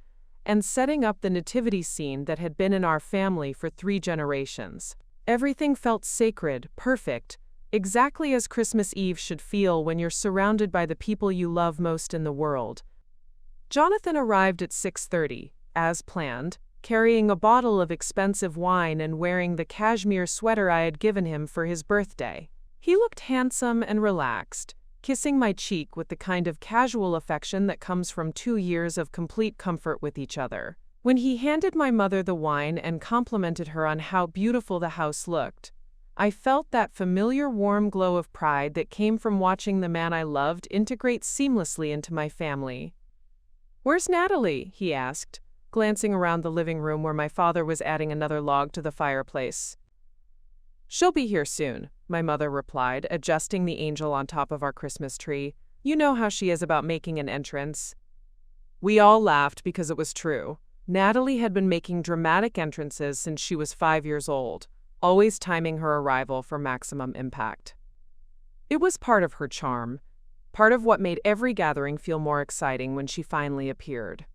and setting up the nativity scene that had been in our family for 3 generations. Everything felt sacred, perfect, exactly as Christmas Eve should feel when you're surrounded by the people you love most in the world. Jonathan arrived at 6:30, as planned, carrying a bottle of expensive wine and wearing the cashmere sweater I had given him for his birthday. He looked handsome and relaxed, kissing my cheek with the kind of casual affection that comes from 2 years of complete comfort with each other. When he handed my mother the wine and complimented her on how beautiful the house looked, I felt that familiar warm glow of pride that came from watching the man I loved integrate seamlessly into my family. "Where's Natalie?" he asked, glancing around the living room where my father was adding another log to the fireplace. "She'll be here soon," my mother replied, adjusting the angel on top of our Christmas tree. "You know how she is about making an entrance." We all laughed because it was true. Natalie had been making dramatic entrances since she was 5 years old, always timing her arrival for maximum impact. It was part of her charm, part of what made every gathering feel more exciting when she finally appeared.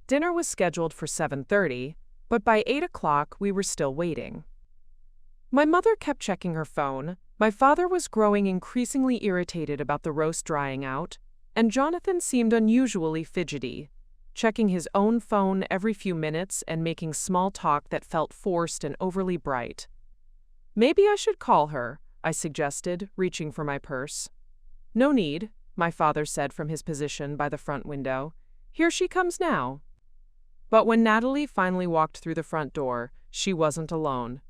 Dinner was scheduled for 7:30, but by 8 o'clock we were still waiting. My mother kept checking her phone, my father was growing increasingly irritated about the roast drying out, and Jonathan seemed unusually fidgety, checking his own phone every few minutes and making small talk that felt forced and overly bright. "Maybe I should call her," I suggested, reaching for my purse. "No need," my father said from his position by the front window. "Here she comes now." But when Natalie finally walked through the front door, she wasn't alone.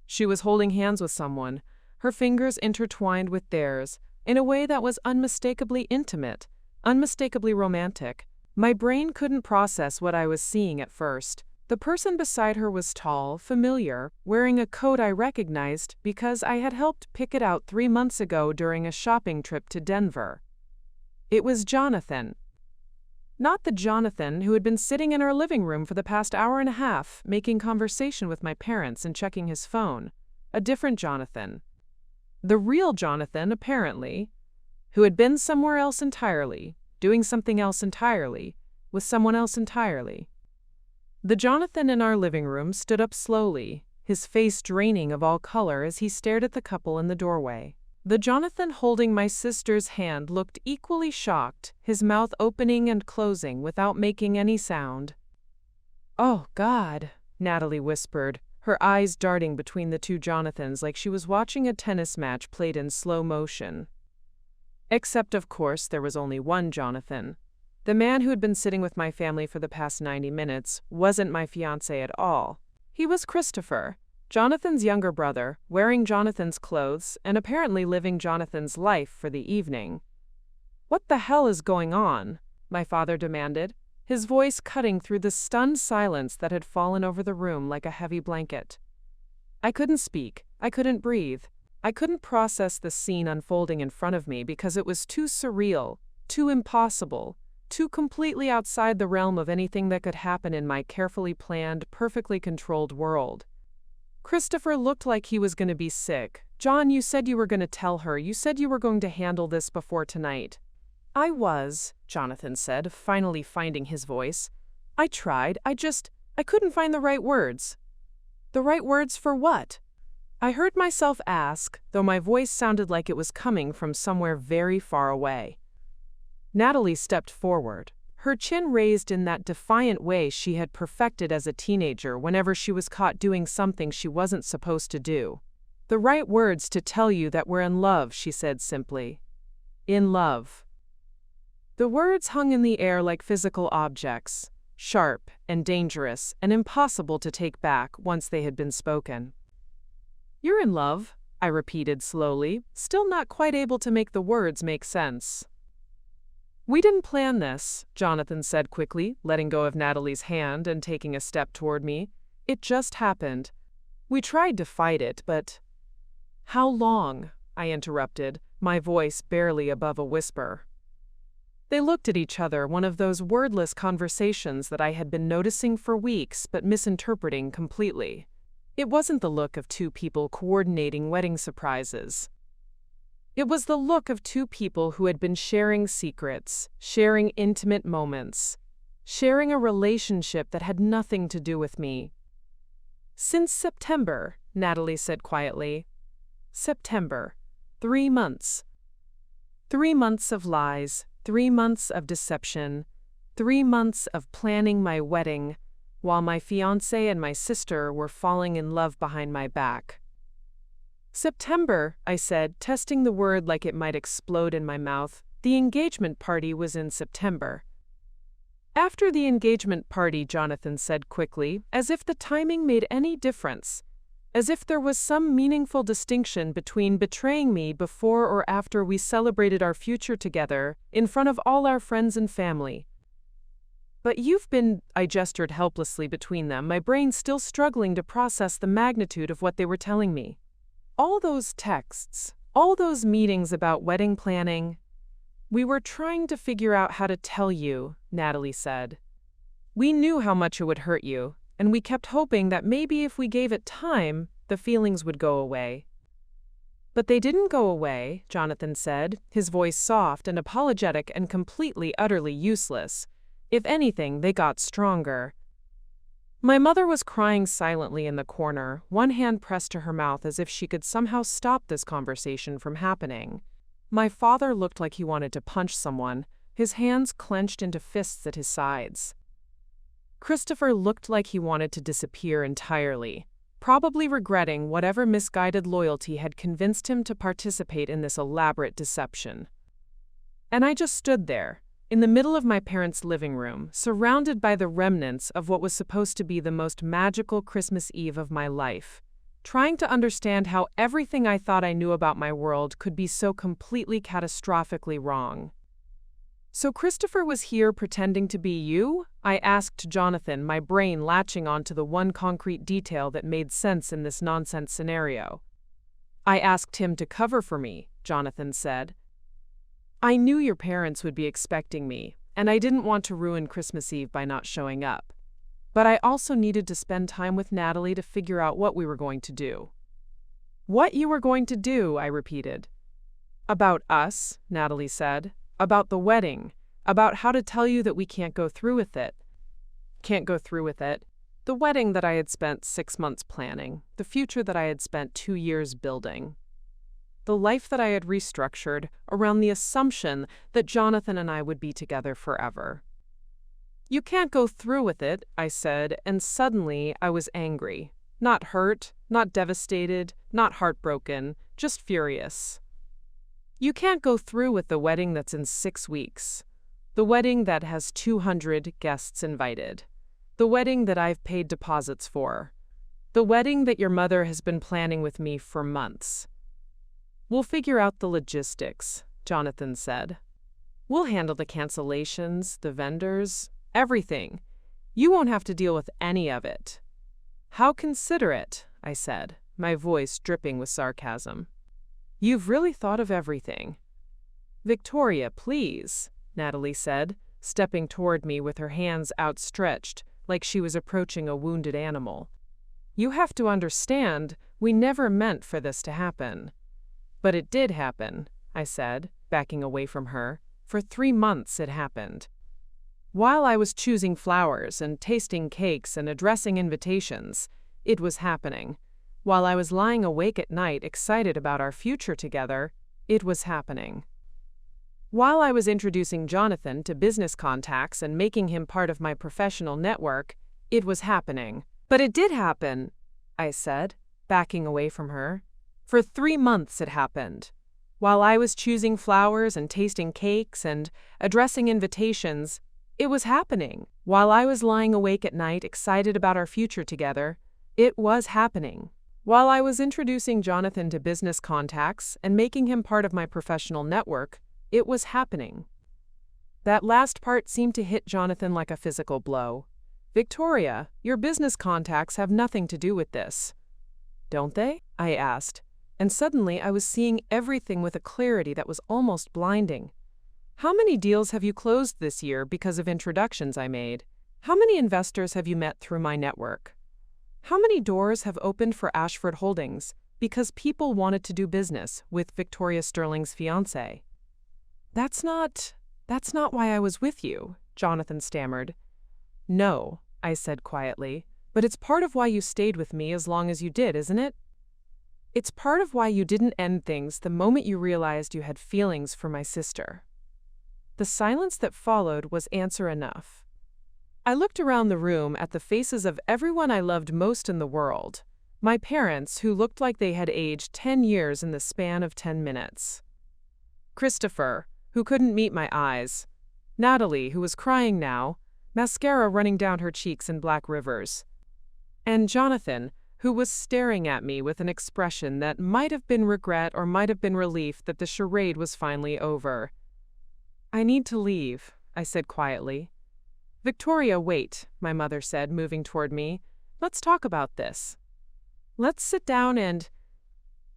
She was holding hands with someone, her fingers intertwined with theirs, in a way that was unmistakably intimate, unmistakably romantic. My brain couldn't process what I was seeing at first. The person beside her was tall, familiar, wearing a coat I recognized because I had helped pick it out 3 months ago during a shopping trip to Denver. It was Jonathan. Not the Jonathan who had been sitting in our living room for the past hour and a half, making conversation with my parents and checking his phone. A different Jonathan. The real Jonathan, apparently, who had been somewhere else entirely, doing something else entirely, with someone else entirely. The Jonathan in our living room stood up slowly, his face draining of all color as he stared at the couple in the doorway. The Jonathan holding my sister's hand looked equally shocked, his mouth opening and closing without making any sound. "Oh, God," Natalie whispered, her eyes darting between the 2 Jonathans like she was watching a tennis match played in slow motion. Except, of course, there was only one Jonathan. The man who had been sitting with my family for the past 90 minutes wasn't my fiancé at all. He was Christopher, Jonathan's younger brother, wearing Jonathan's clothes and apparently living Jonathan's life for the evening. "What the hell is going on?" my father demanded, his voice cutting through the stunned silence that had fallen over the room like a heavy blanket. I couldn't speak. I couldn't breathe. I couldn't process the scene unfolding in front of me because it was too surreal, too impossible, too completely outside the realm of anything that could happen in my carefully planned, perfectly controlled world. Christopher looked like he was going to be sick. "John, you said you were going to tell her. You said you were going to handle this before tonight." "I was," Jonathan said, finally finding his voice. "I tried. I couldn't find the right words. The right words for what? I heard myself ask, though my voice sounded like it was coming from somewhere very far away. Natalie stepped forward, her chin raised in that defiant way she had perfected as a teenager whenever she was caught doing something she wasn't supposed to do. The right words to tell you that we're in love, she said simply. In love. The words hung in the air like physical objects, sharp and dangerous and impossible to take back once they had been spoken. You're in love, I repeated slowly, still not quite able to make the words make sense. We didn't plan this, Jonathan said quickly, letting go of Natalie's hand and taking a step toward me. It just happened. We tried to fight it, but… How long? I interrupted, my voice barely above a whisper. They looked at each other, one of those wordless conversations that I had been noticing for weeks but misinterpreting completely. It wasn't the look of two people coordinating wedding surprises. It was the look of two people who had been sharing secrets, sharing intimate moments, sharing a relationship that had nothing to do with me. Since September, Natalie said quietly. September. 3 months. 3 months of lies, 3 months of deception, 3 months of planning my wedding, while my fiancé and my sister were falling in love behind my back. September, I said, testing the word like it might explode in my mouth. The engagement party was in September. After the engagement party, Jonathan said quickly, as if the timing made any difference, as if there was some meaningful distinction between betraying me before or after we celebrated our future together in front of all our friends and family. But you've been, I gestured helplessly between them, my brain still struggling to process the magnitude of what they were telling me. All those texts, all those meetings about wedding planning. We were trying to figure out how to tell you, Natalie said. We knew how much it would hurt you, and we kept hoping that maybe if we gave it time, the feelings would go away. But they didn't go away, Jonathan said, his voice soft and apologetic and completely, utterly useless. If anything, they got stronger. My mother was crying silently in the corner, one hand pressed to her mouth as if she could somehow stop this conversation from happening. My father looked like he wanted to punch someone, his hands clenched into fists at his sides. Christopher looked like he wanted to disappear entirely, probably regretting whatever misguided loyalty had convinced him to participate in this elaborate deception. And I just stood there, in the middle of my parents' living room, surrounded by the remnants of what was supposed to be the most magical Christmas Eve of my life, trying to understand how everything I thought I knew about my world could be so completely catastrophically wrong. So Christopher was here pretending to be you? I asked Jonathan, my brain latching onto the one concrete detail that made sense in this nonsense scenario. I asked him to cover for me, Jonathan said. I knew your parents would be expecting me, and I didn't want to ruin Christmas Eve by not showing up. But I also needed to spend time with Natalie to figure out what we were going to do. What you were going to do, I repeated. About us, Natalie said. About the wedding. About how to tell you that we can't go through with it. Can't go through with it. The wedding that I had spent 6 months planning. The future that I had spent 2 years building. The life that I had restructured around the assumption that Jonathan and I would be together forever. You can't go through with it, I said, and suddenly I was angry. Not hurt, not devastated, not heartbroken, just furious. You can't go through with the wedding that's in 6 weeks. The wedding that has 200 guests invited. The wedding that I've paid deposits for. The wedding that your mother has been planning with me for months. We'll figure out the logistics, Jonathan said. We'll handle the cancellations, the vendors, everything. You won't have to deal with any of it. How considerate, I said, my voice dripping with sarcasm. You've really thought of everything. Victoria, please, Natalie said, stepping toward me with her hands outstretched, like she was approaching a wounded animal. You have to understand, we never meant for this to happen. But it did happen, I said, backing away from her. For 3 months it happened. While I was choosing flowers and tasting cakes and addressing invitations, it was happening. While I was lying awake at night excited about our future together, it was happening. While I was introducing Jonathan to business contacts and making him part of my professional network, it was happening. But it did happen, I said, backing away from her. For 3 months it happened. While I was choosing flowers and tasting cakes and addressing invitations, it was happening. While I was lying awake at night excited about our future together, it was happening. While I was introducing Jonathan to business contacts and making him part of my professional network, it was happening. That last part seemed to hit Jonathan like a physical blow. Victoria, your business contacts have nothing to do with this. Don't they? I asked, and suddenly I was seeing everything with a clarity that was almost blinding. How many deals have you closed this year because of introductions I made? How many investors have you met through my network? How many doors have opened for Ashford Holdings because people wanted to do business with Victoria Sterling's fiancé? That's not why I was with you, Jonathan stammered. No, I said quietly, but it's part of why you stayed with me as long as you did, isn't it? It's part of why you didn't end things the moment you realized you had feelings for my sister. The silence that followed was answer enough. I looked around the room at the faces of everyone I loved most in the world. My parents, who looked like they had aged 10 years in the span of 10 minutes. Christopher, who couldn't meet my eyes. Natalie, who was crying now, mascara running down her cheeks in black rivers. And Jonathan, who was staring at me with an expression that might have been regret or might have been relief that the charade was finally over. I need to leave, I said quietly. Victoria, wait, my mother said, moving toward me. Let's talk about this. Let's sit down and…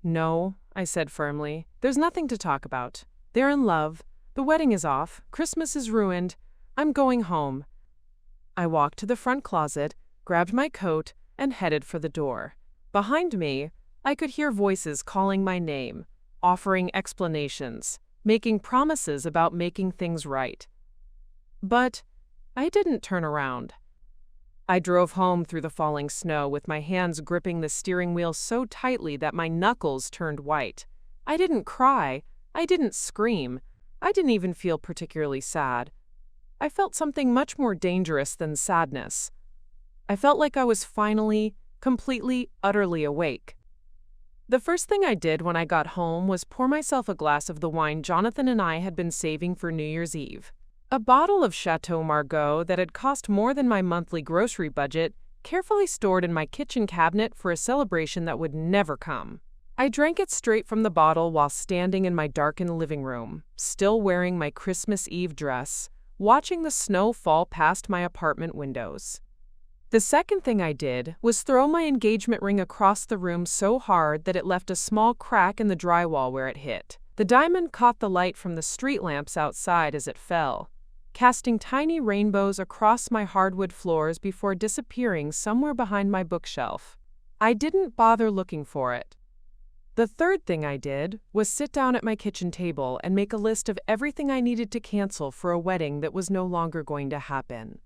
No, I said firmly. There's nothing to talk about. They're in love. The wedding is off. Christmas is ruined. I'm going home. I walked to the front closet, grabbed my coat, and headed for the door. Behind me, I could hear voices calling my name, offering explanations, making promises about making things right. But I didn't turn around. I drove home through the falling snow with my hands gripping the steering wheel so tightly that my knuckles turned white. I didn't cry. I didn't scream. I didn't even feel particularly sad. I felt something much more dangerous than sadness. I felt like I was finally, completely, utterly awake. The first thing I did when I got home was pour myself a glass of the wine Jonathan and I had been saving for New Year's Eve. A bottle of Chateau Margaux that had cost more than my monthly grocery budget, carefully stored in my kitchen cabinet for a celebration that would never come. I drank it straight from the bottle while standing in my darkened living room, still wearing my Christmas Eve dress, watching the snow fall past my apartment windows. The second thing I did was throw my engagement ring across the room so hard that it left a small crack in the drywall where it hit. The diamond caught the light from the street lamps outside as it fell, casting tiny rainbows across my hardwood floors before disappearing somewhere behind my bookshelf. I didn't bother looking for it. The third thing I did was sit down at my kitchen table and make a list of everything I needed to cancel for a wedding that was no longer going to happen.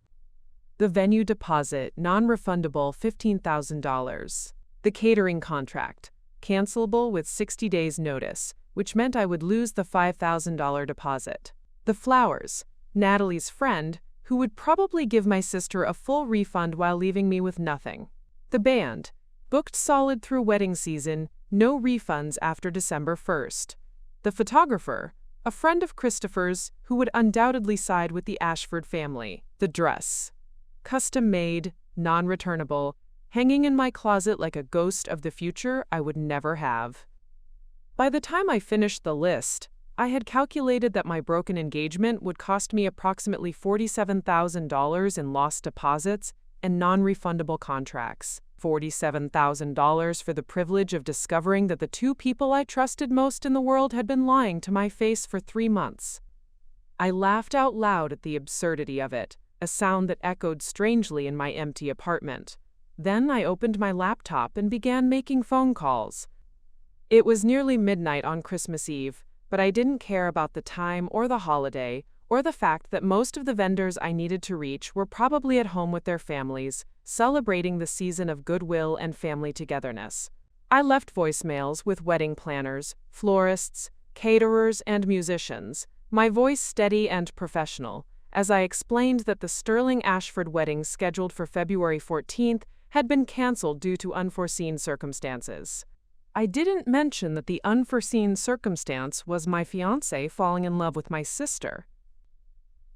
The venue deposit, non-refundable $15,000. The catering contract, cancelable with 60 days' notice, which meant I would lose the $5,000 deposit. The flowers, Natalie's friend, who would probably give my sister a full refund while leaving me with nothing. The band, booked solid through wedding season, no refunds after December 1st. The photographer, a friend of Christopher's who would undoubtedly side with the Ashford family. The dress, custom-made, non-returnable, hanging in my closet like a ghost of the future I would never have. By the time I finished the list, I had calculated that my broken engagement would cost me approximately $47,000 in lost deposits and non-refundable contracts. $47,000 for the privilege of discovering that the two people I trusted most in the world had been lying to my face for 3 months. I laughed out loud at the absurdity of it, a sound that echoed strangely in my empty apartment. Then I opened my laptop and began making phone calls. It was nearly midnight on Christmas Eve, but I didn't care about the time or the holiday or the fact that most of the vendors I needed to reach were probably at home with their families, celebrating the season of goodwill and family togetherness. I left voicemails with wedding planners, florists, caterers, and musicians, my voice steady and professional, as I explained that the Sterling Ashford wedding scheduled for February 14th had been canceled due to unforeseen circumstances. I didn't mention that the unforeseen circumstance was my fiancé falling in love with my sister.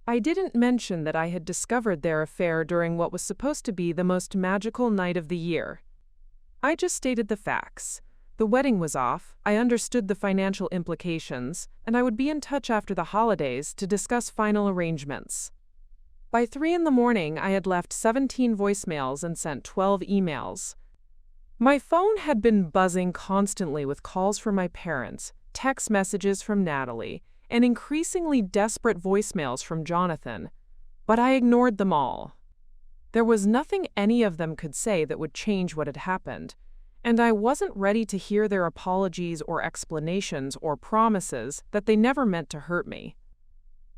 I didn't mention that I had discovered their affair during what was supposed to be the most magical night of the year. I just stated the facts. The wedding was off, I understood the financial implications, and I would be in touch after the holidays to discuss final arrangements. By 3 in the morning, I had left 17 voicemails and sent 12 emails. My phone had been buzzing constantly with calls from my parents, text messages from Natalie, and increasingly desperate voicemails from Jonathan, but I ignored them all. There was nothing any of them could say that would change what had happened, and I wasn't ready to hear their apologies or explanations or promises that they never meant to hurt me.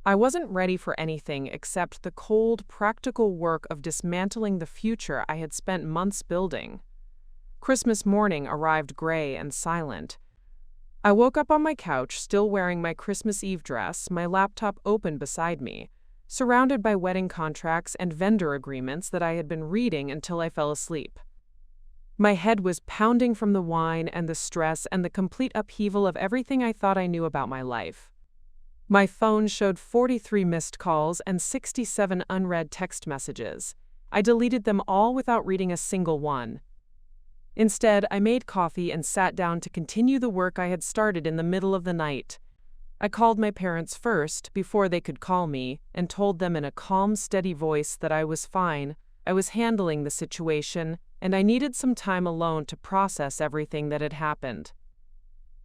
I wasn't ready for anything except the cold, practical work of dismantling the future I had spent months building. Christmas morning arrived gray and silent. I woke up on my couch, still wearing my Christmas Eve dress, my laptop open beside me, surrounded by wedding contracts and vendor agreements that I had been reading until I fell asleep. My head was pounding from the wine and the stress and the complete upheaval of everything I thought I knew about my life. My phone showed 43 missed calls and 67 unread text messages. I deleted them all without reading a single one. Instead, I made coffee and sat down to continue the work I had started in the middle of the night. I called my parents first, before they could call me, and told them in a calm, steady voice that I was fine, I was handling the situation, and I needed some time alone to process everything that had happened.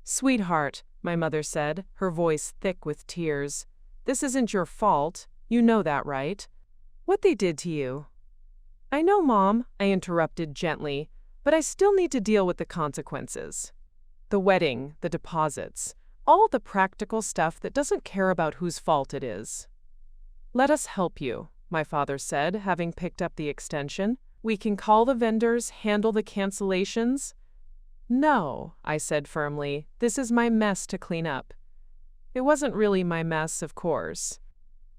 "Sweetheart," my mother said, her voice thick with tears, "this isn't your fault. You know that, right? What they did to you." "I know, Mom," I interrupted gently, "but I still need to deal with the consequences. The wedding, the deposits, all the practical stuff that doesn't care about whose fault it is." "Let us help you," my father said, having picked up the extension. "We can call the vendors, handle the cancellations." "No," I said firmly, "this is my mess to clean up." It wasn't really my mess, of course.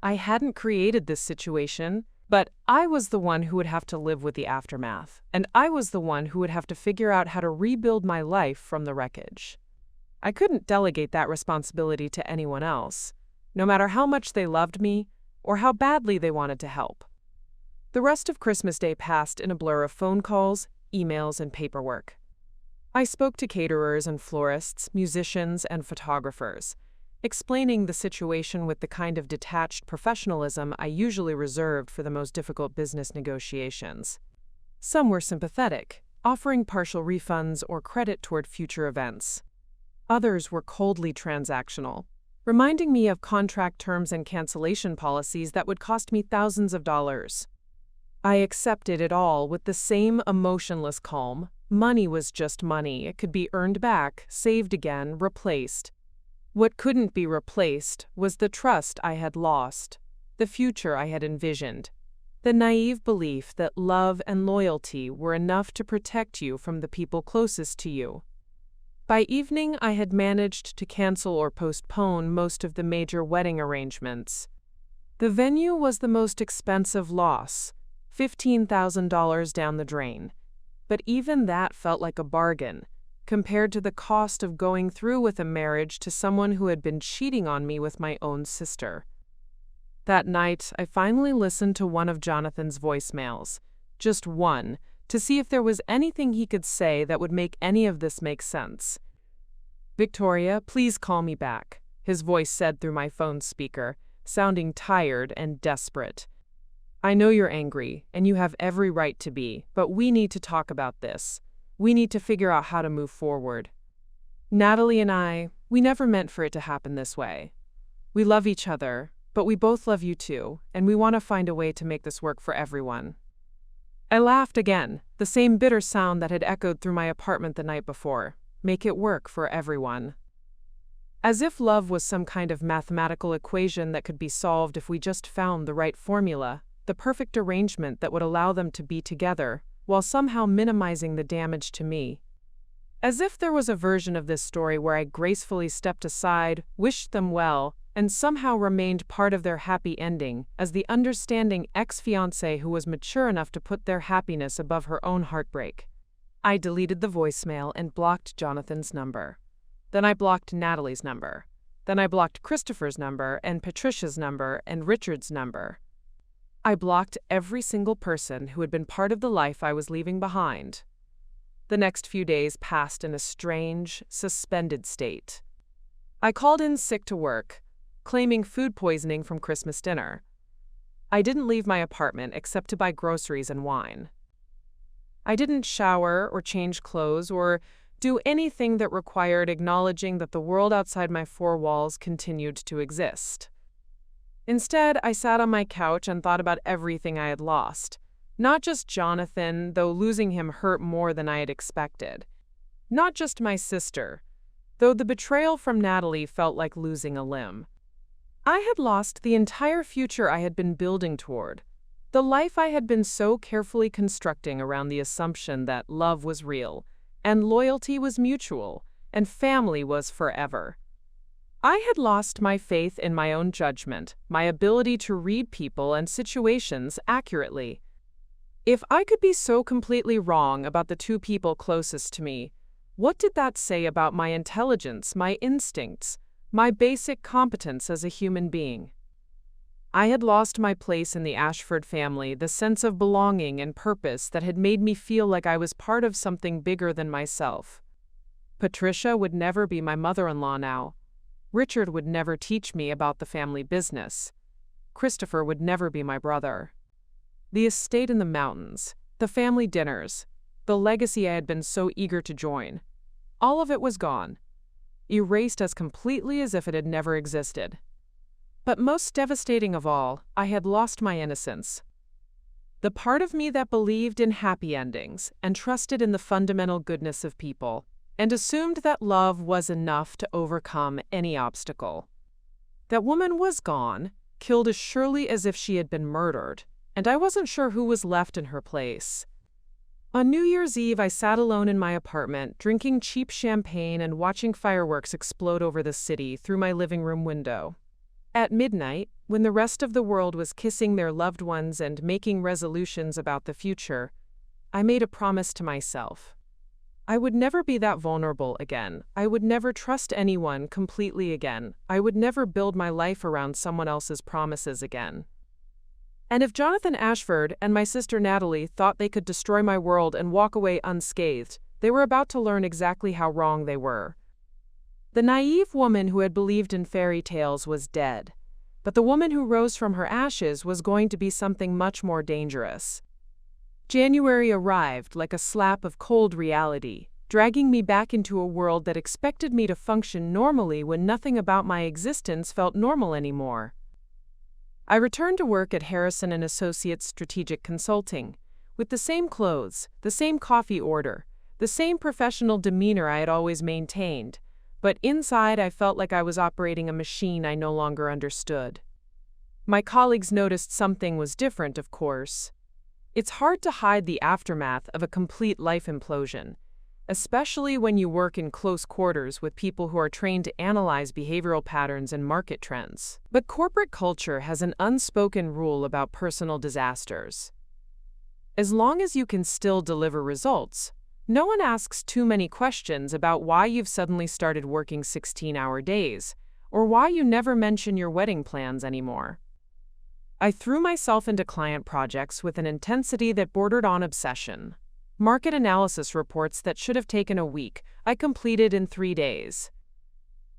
I hadn't created this situation, but I was the one who would have to live with the aftermath, and I was the one who would have to figure out how to rebuild my life from the wreckage. I couldn't delegate that responsibility to anyone else, no matter how much they loved me or how badly they wanted to help. The rest of Christmas Day passed in a blur of phone calls, emails, and paperwork. I spoke to caterers and florists, musicians, and photographers, explaining the situation with the kind of detached professionalism I usually reserved for the most difficult business negotiations. Some were sympathetic, offering partial refunds or credit toward future events. Others were coldly transactional, reminding me of contract terms and cancellation policies that would cost me thousands of dollars. I accepted it all with the same emotionless calm. Money was just money. It could be earned back, saved again, replaced. What couldn't be replaced was the trust I had lost, the future I had envisioned, the naive belief that love and loyalty were enough to protect you from the people closest to you. By evening, I had managed to cancel or postpone most of the major wedding arrangements. The venue was the most expensive loss, $15,000 down the drain, but even that felt like a bargain compared to the cost of going through with a marriage to someone who had been cheating on me with my own sister. That night, I finally listened to one of Jonathan's voicemails, just one, to see if there was anything he could say that would make any of this make sense. "Victoria, please call me back," his voice said through my phone speaker, sounding tired and desperate. "I know you're angry, and you have every right to be, but we need to talk about this. We need to figure out how to move forward. Natalie and we never meant for it to happen this way. We love each other, but we both love you too, and we want to find a way to make this work for everyone." I laughed again, the same bitter sound that had echoed through my apartment the night before. Make it work for everyone. As if love was some kind of mathematical equation that could be solved if we just found the right formula, the perfect arrangement that would allow them to be together, while somehow minimizing the damage to me. As if there was a version of this story where I gracefully stepped aside, wished them well, and somehow remained part of their happy ending, as the understanding ex-fiancé who was mature enough to put their happiness above her own heartbreak. I deleted the voicemail and blocked Jonathan's number. Then I blocked Natalie's number. Then I blocked Christopher's number and Patricia's number and Richard's number. I blocked every single person who had been part of the life I was leaving behind. The next few days passed in a strange, suspended state. I called in sick to work, claiming food poisoning from Christmas dinner. I didn't leave my apartment except to buy groceries and wine. I didn't shower or change clothes or do anything that required acknowledging that the world outside my four walls continued to exist. Instead, I sat on my couch and thought about everything I had lost. Not just Jonathan, though losing him hurt more than I had expected. Not just my sister, though the betrayal from Natalie felt like losing a limb. I had lost the entire future I had been building toward, the life I had been so carefully constructing around the assumption that love was real, and loyalty was mutual, and family was forever. I had lost my faith in my own judgment, my ability to read people and situations accurately. If I could be so completely wrong about the two people closest to me, what did that say about my intelligence, my instincts, my basic competence as a human being? I had lost my place in the Ashford family, the sense of belonging and purpose that had made me feel like I was part of something bigger than myself. Patricia would never be my mother-in-law now. Richard would never teach me about the family business. Christopher would never be my brother. The estate in the mountains, the family dinners, the legacy I had been so eager to join, all of it was gone, erased as completely as if it had never existed. But most devastating of all, I had lost my innocence. The part of me that believed in happy endings and trusted in the fundamental goodness of people, and assumed that love was enough to overcome any obstacle. That woman was gone, killed as surely as if she had been murdered, and I wasn't sure who was left in her place. On New Year's Eve, I sat alone in my apartment, drinking cheap champagne and watching fireworks explode over the city through my living room window. At midnight, when the rest of the world was kissing their loved ones and making resolutions about the future, I made a promise to myself. I would never be that vulnerable again. I would never trust anyone completely again. I would never build my life around someone else's promises again. And if Jonathan Ashford and my sister Natalie thought they could destroy my world and walk away unscathed, they were about to learn exactly how wrong they were. The naive woman who had believed in fairy tales was dead, but the woman who rose from her ashes was going to be something much more dangerous. January arrived like a slap of cold reality, dragging me back into a world that expected me to function normally when nothing about my existence felt normal anymore. I returned to work at Harrison & Associates Strategic Consulting, with the same clothes, the same coffee order, the same professional demeanor I had always maintained, but inside I felt like I was operating a machine I no longer understood. My colleagues noticed something was different, of course. It's hard to hide the aftermath of a complete life implosion, especially when you work in close quarters with people who are trained to analyze behavioral patterns and market trends. But corporate culture has an unspoken rule about personal disasters. As long as you can still deliver results, no one asks too many questions about why you've suddenly started working 16-hour days, or why you never mention your wedding plans anymore. I threw myself into client projects with an intensity that bordered on obsession. Market analysis reports that should have taken a week, I completed in 3 days.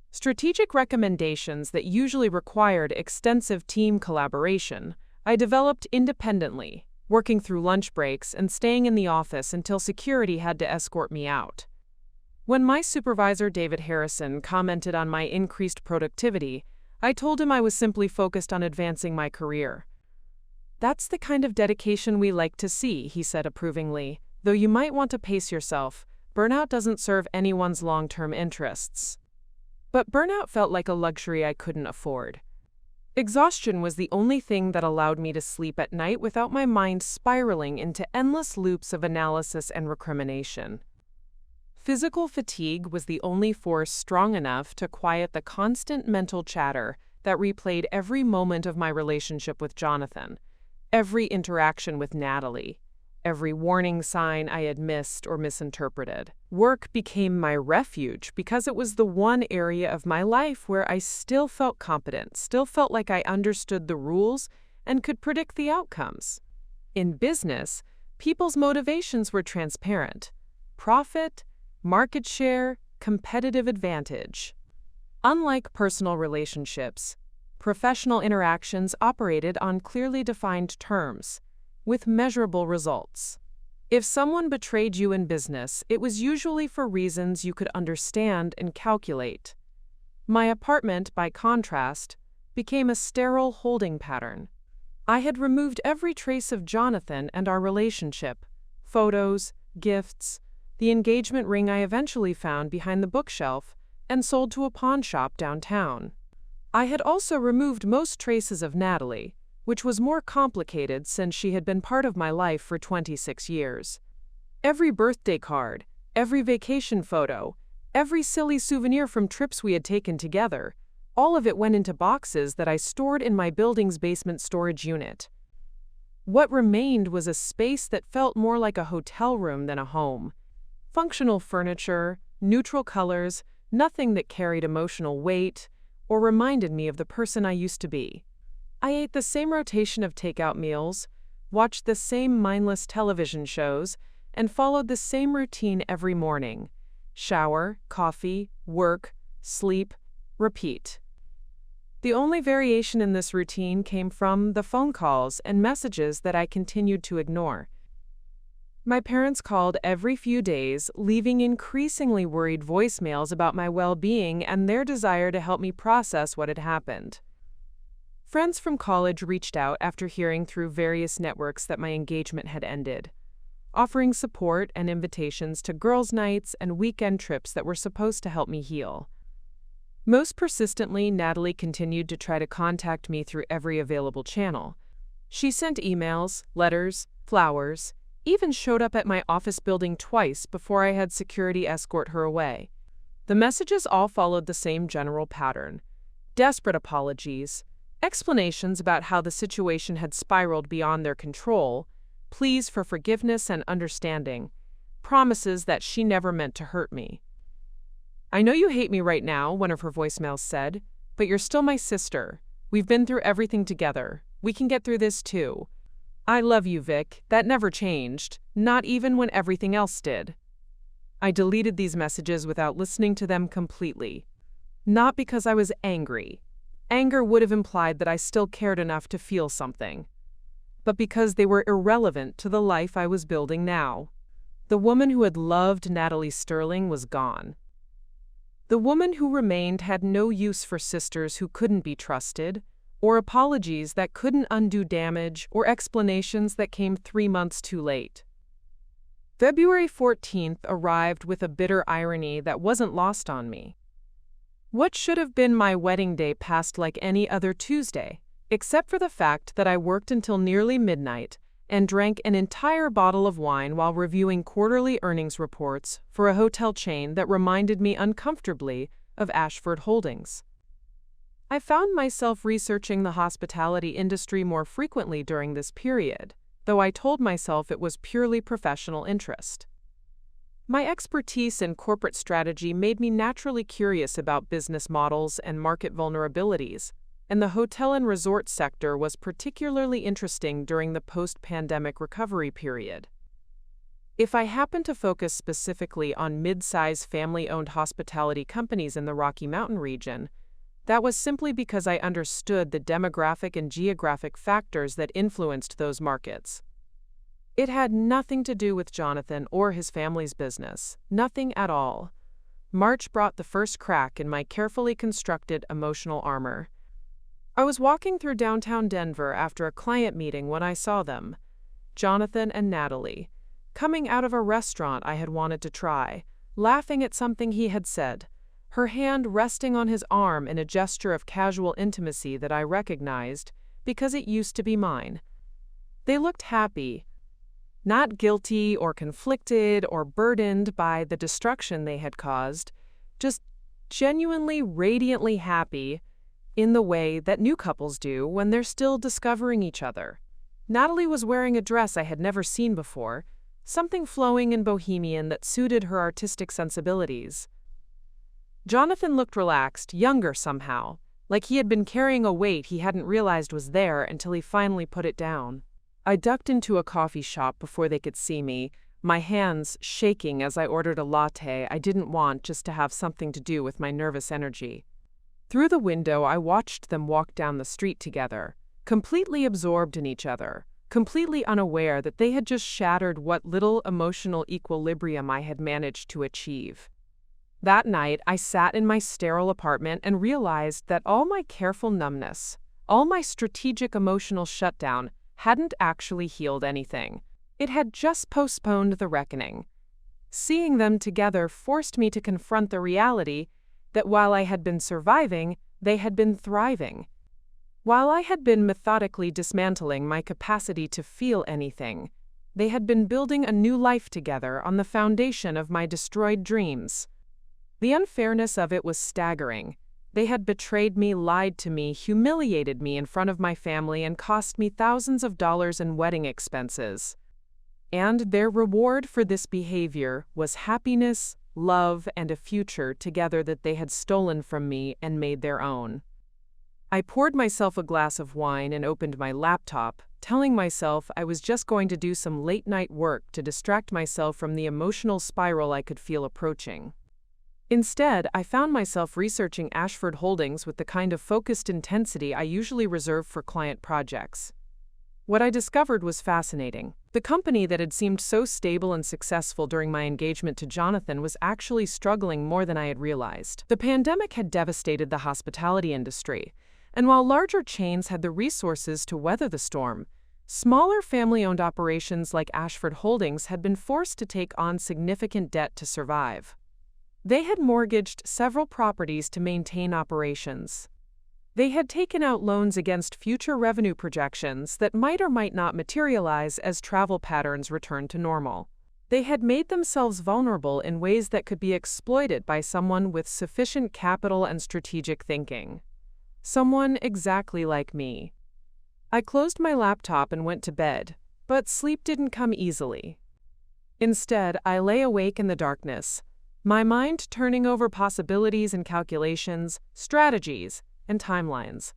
Strategic recommendations that usually required extensive team collaboration, I developed independently, working through lunch breaks and staying in the office until security had to escort me out. When my supervisor, David Harrison, commented on my increased productivity, I told him I was simply focused on advancing my career. "That's the kind of dedication we like to see," he said approvingly, "though you might want to pace yourself. Burnout doesn't serve anyone's long-term interests." But burnout felt like a luxury I couldn't afford. Exhaustion was the only thing that allowed me to sleep at night without my mind spiraling into endless loops of analysis and recrimination. Physical fatigue was the only force strong enough to quiet the constant mental chatter that replayed every moment of my relationship with Jonathan, every interaction with Natalie, every warning sign I had missed or misinterpreted. Work became my refuge because it was the one area of my life where I still felt competent, still felt like I understood the rules and could predict the outcomes. In business, people's motivations were transparent: profit, market share, competitive advantage. Unlike personal relationships, professional interactions operated on clearly defined terms, with measurable results. If someone betrayed you in business, it was usually for reasons you could understand and calculate. My apartment, by contrast, became a sterile holding pattern. I had removed every trace of Jonathan and our relationship: photos, gifts, the engagement ring I eventually found behind the bookshelf and sold to a pawn shop downtown. I had also removed most traces of Natalie, which was more complicated since she had been part of my life for 26 years. Every birthday card, every vacation photo, every silly souvenir from trips we had taken together, all of it went into boxes that I stored in my building's basement storage unit. What remained was a space that felt more like a hotel room than a home. Functional furniture, neutral colors, nothing that carried emotional weight or reminded me of the person I used to be. I ate the same rotation of takeout meals, watched the same mindless television shows, and followed the same routine every morning: shower, coffee, work, sleep, repeat. The only variation in this routine came from the phone calls and messages that I continued to ignore. My parents called every few days, leaving increasingly worried voicemails about my well-being and their desire to help me process what had happened. Friends from college reached out after hearing through various networks that my engagement had ended, offering support and invitations to girls' nights and weekend trips that were supposed to help me heal. Most persistently, Natalie continued to try to contact me through every available channel. She sent emails, letters, flowers, even showed up at my office building twice before I had security escort her away. The messages all followed the same general pattern: desperate apologies, explanations about how the situation had spiraled beyond their control, pleas for forgiveness and understanding, promises that she never meant to hurt me. "I know you hate me right now," one of her voicemails said, "but you're still my sister. We've been through everything together. We can get through this too. I love you, Vic. That never changed, not even when everything else did." I deleted these messages without listening to them completely. Not because I was angry. Anger would have implied that I still cared enough to feel something. But because they were irrelevant to the life I was building now. The woman who had loved Natalie Sterling was gone. The woman who remained had no use for sisters who couldn't be trusted, or apologies that couldn't undo damage, or explanations that came 3 months too late. February 14th arrived with a bitter irony that wasn't lost on me. What should have been my wedding day passed like any other Tuesday, except for the fact that I worked until nearly midnight and drank an entire bottle of wine while reviewing quarterly earnings reports for a hotel chain that reminded me uncomfortably of Ashford Holdings. I found myself researching the hospitality industry more frequently during this period, though I told myself it was purely professional interest. My expertise in corporate strategy made me naturally curious about business models and market vulnerabilities, and the hotel and resort sector was particularly interesting during the post-pandemic recovery period. If I happened to focus specifically on mid-size family-owned hospitality companies in the Rocky Mountain region, that was simply because I understood the demographic and geographic factors that influenced those markets. It had nothing to do with Jonathan or his family's business, nothing at all. March brought the first crack in my carefully constructed emotional armor. I was walking through downtown Denver after a client meeting when I saw them, Jonathan and Natalie, coming out of a restaurant I had wanted to try, laughing at something he had said. her hand resting on his arm in a gesture of casual intimacy that I recognized because it used to be mine. They looked happy, not guilty or conflicted or burdened by the destruction they had caused, just genuinely, radiantly happy in the way that new couples do when they're still discovering each other. Natalie was wearing a dress I had never seen before, something flowing and bohemian that suited her artistic sensibilities. Jonathan looked relaxed, younger somehow, like he had been carrying a weight he hadn't realized was there until he finally put it down. I ducked into a coffee shop before they could see me, my hands shaking as I ordered a latte I didn't want just to have something to do with my nervous energy. Through the window, I watched them walk down the street together, completely absorbed in each other, completely unaware that they had just shattered what little emotional equilibrium I had managed to achieve. That night, I sat in my sterile apartment and realized that all my careful numbness, all my strategic emotional shutdown, hadn't actually healed anything. It had just postponed the reckoning. Seeing them together forced me to confront the reality that while I had been surviving, they had been thriving. While I had been methodically dismantling my capacity to feel anything, they had been building a new life together on the foundation of my destroyed dreams. The unfairness of it was staggering. They had betrayed me, lied to me, humiliated me in front of my family, and cost me thousands of dollars in wedding expenses. And their reward for this behavior was happiness, love, and a future together that they had stolen from me and made their own. I poured myself a glass of wine and opened my laptop, telling myself I was just going to do some late-night work to distract myself from the emotional spiral I could feel approaching. Instead, I found myself researching Ashford Holdings with the kind of focused intensity I usually reserve for client projects. What I discovered was fascinating. The company that had seemed so stable and successful during my engagement to Jonathan was actually struggling more than I had realized. The pandemic had devastated the hospitality industry, and while larger chains had the resources to weather the storm, smaller family-owned operations like Ashford Holdings had been forced to take on significant debt to survive. They had mortgaged several properties to maintain operations. They had taken out loans against future revenue projections that might or might not materialize as travel patterns returned to normal. They had made themselves vulnerable in ways that could be exploited by someone with sufficient capital and strategic thinking. Someone exactly like me. I closed my laptop and went to bed, but sleep didn't come easily. Instead, I lay awake in the darkness, my mind turning over possibilities and calculations, strategies, and timelines.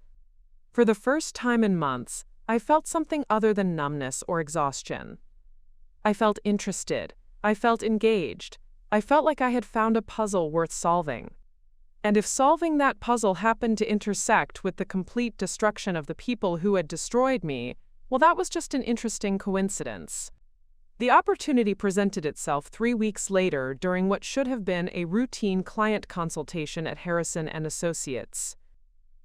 For the first time in months, I felt something other than numbness or exhaustion. I felt interested. I felt engaged. I felt like I had found a puzzle worth solving. And if solving that puzzle happened to intersect with the complete destruction of the people who had destroyed me, well, that was just an interesting coincidence. The opportunity presented itself 3 weeks later during what should have been a routine client consultation at Harrison & Associates.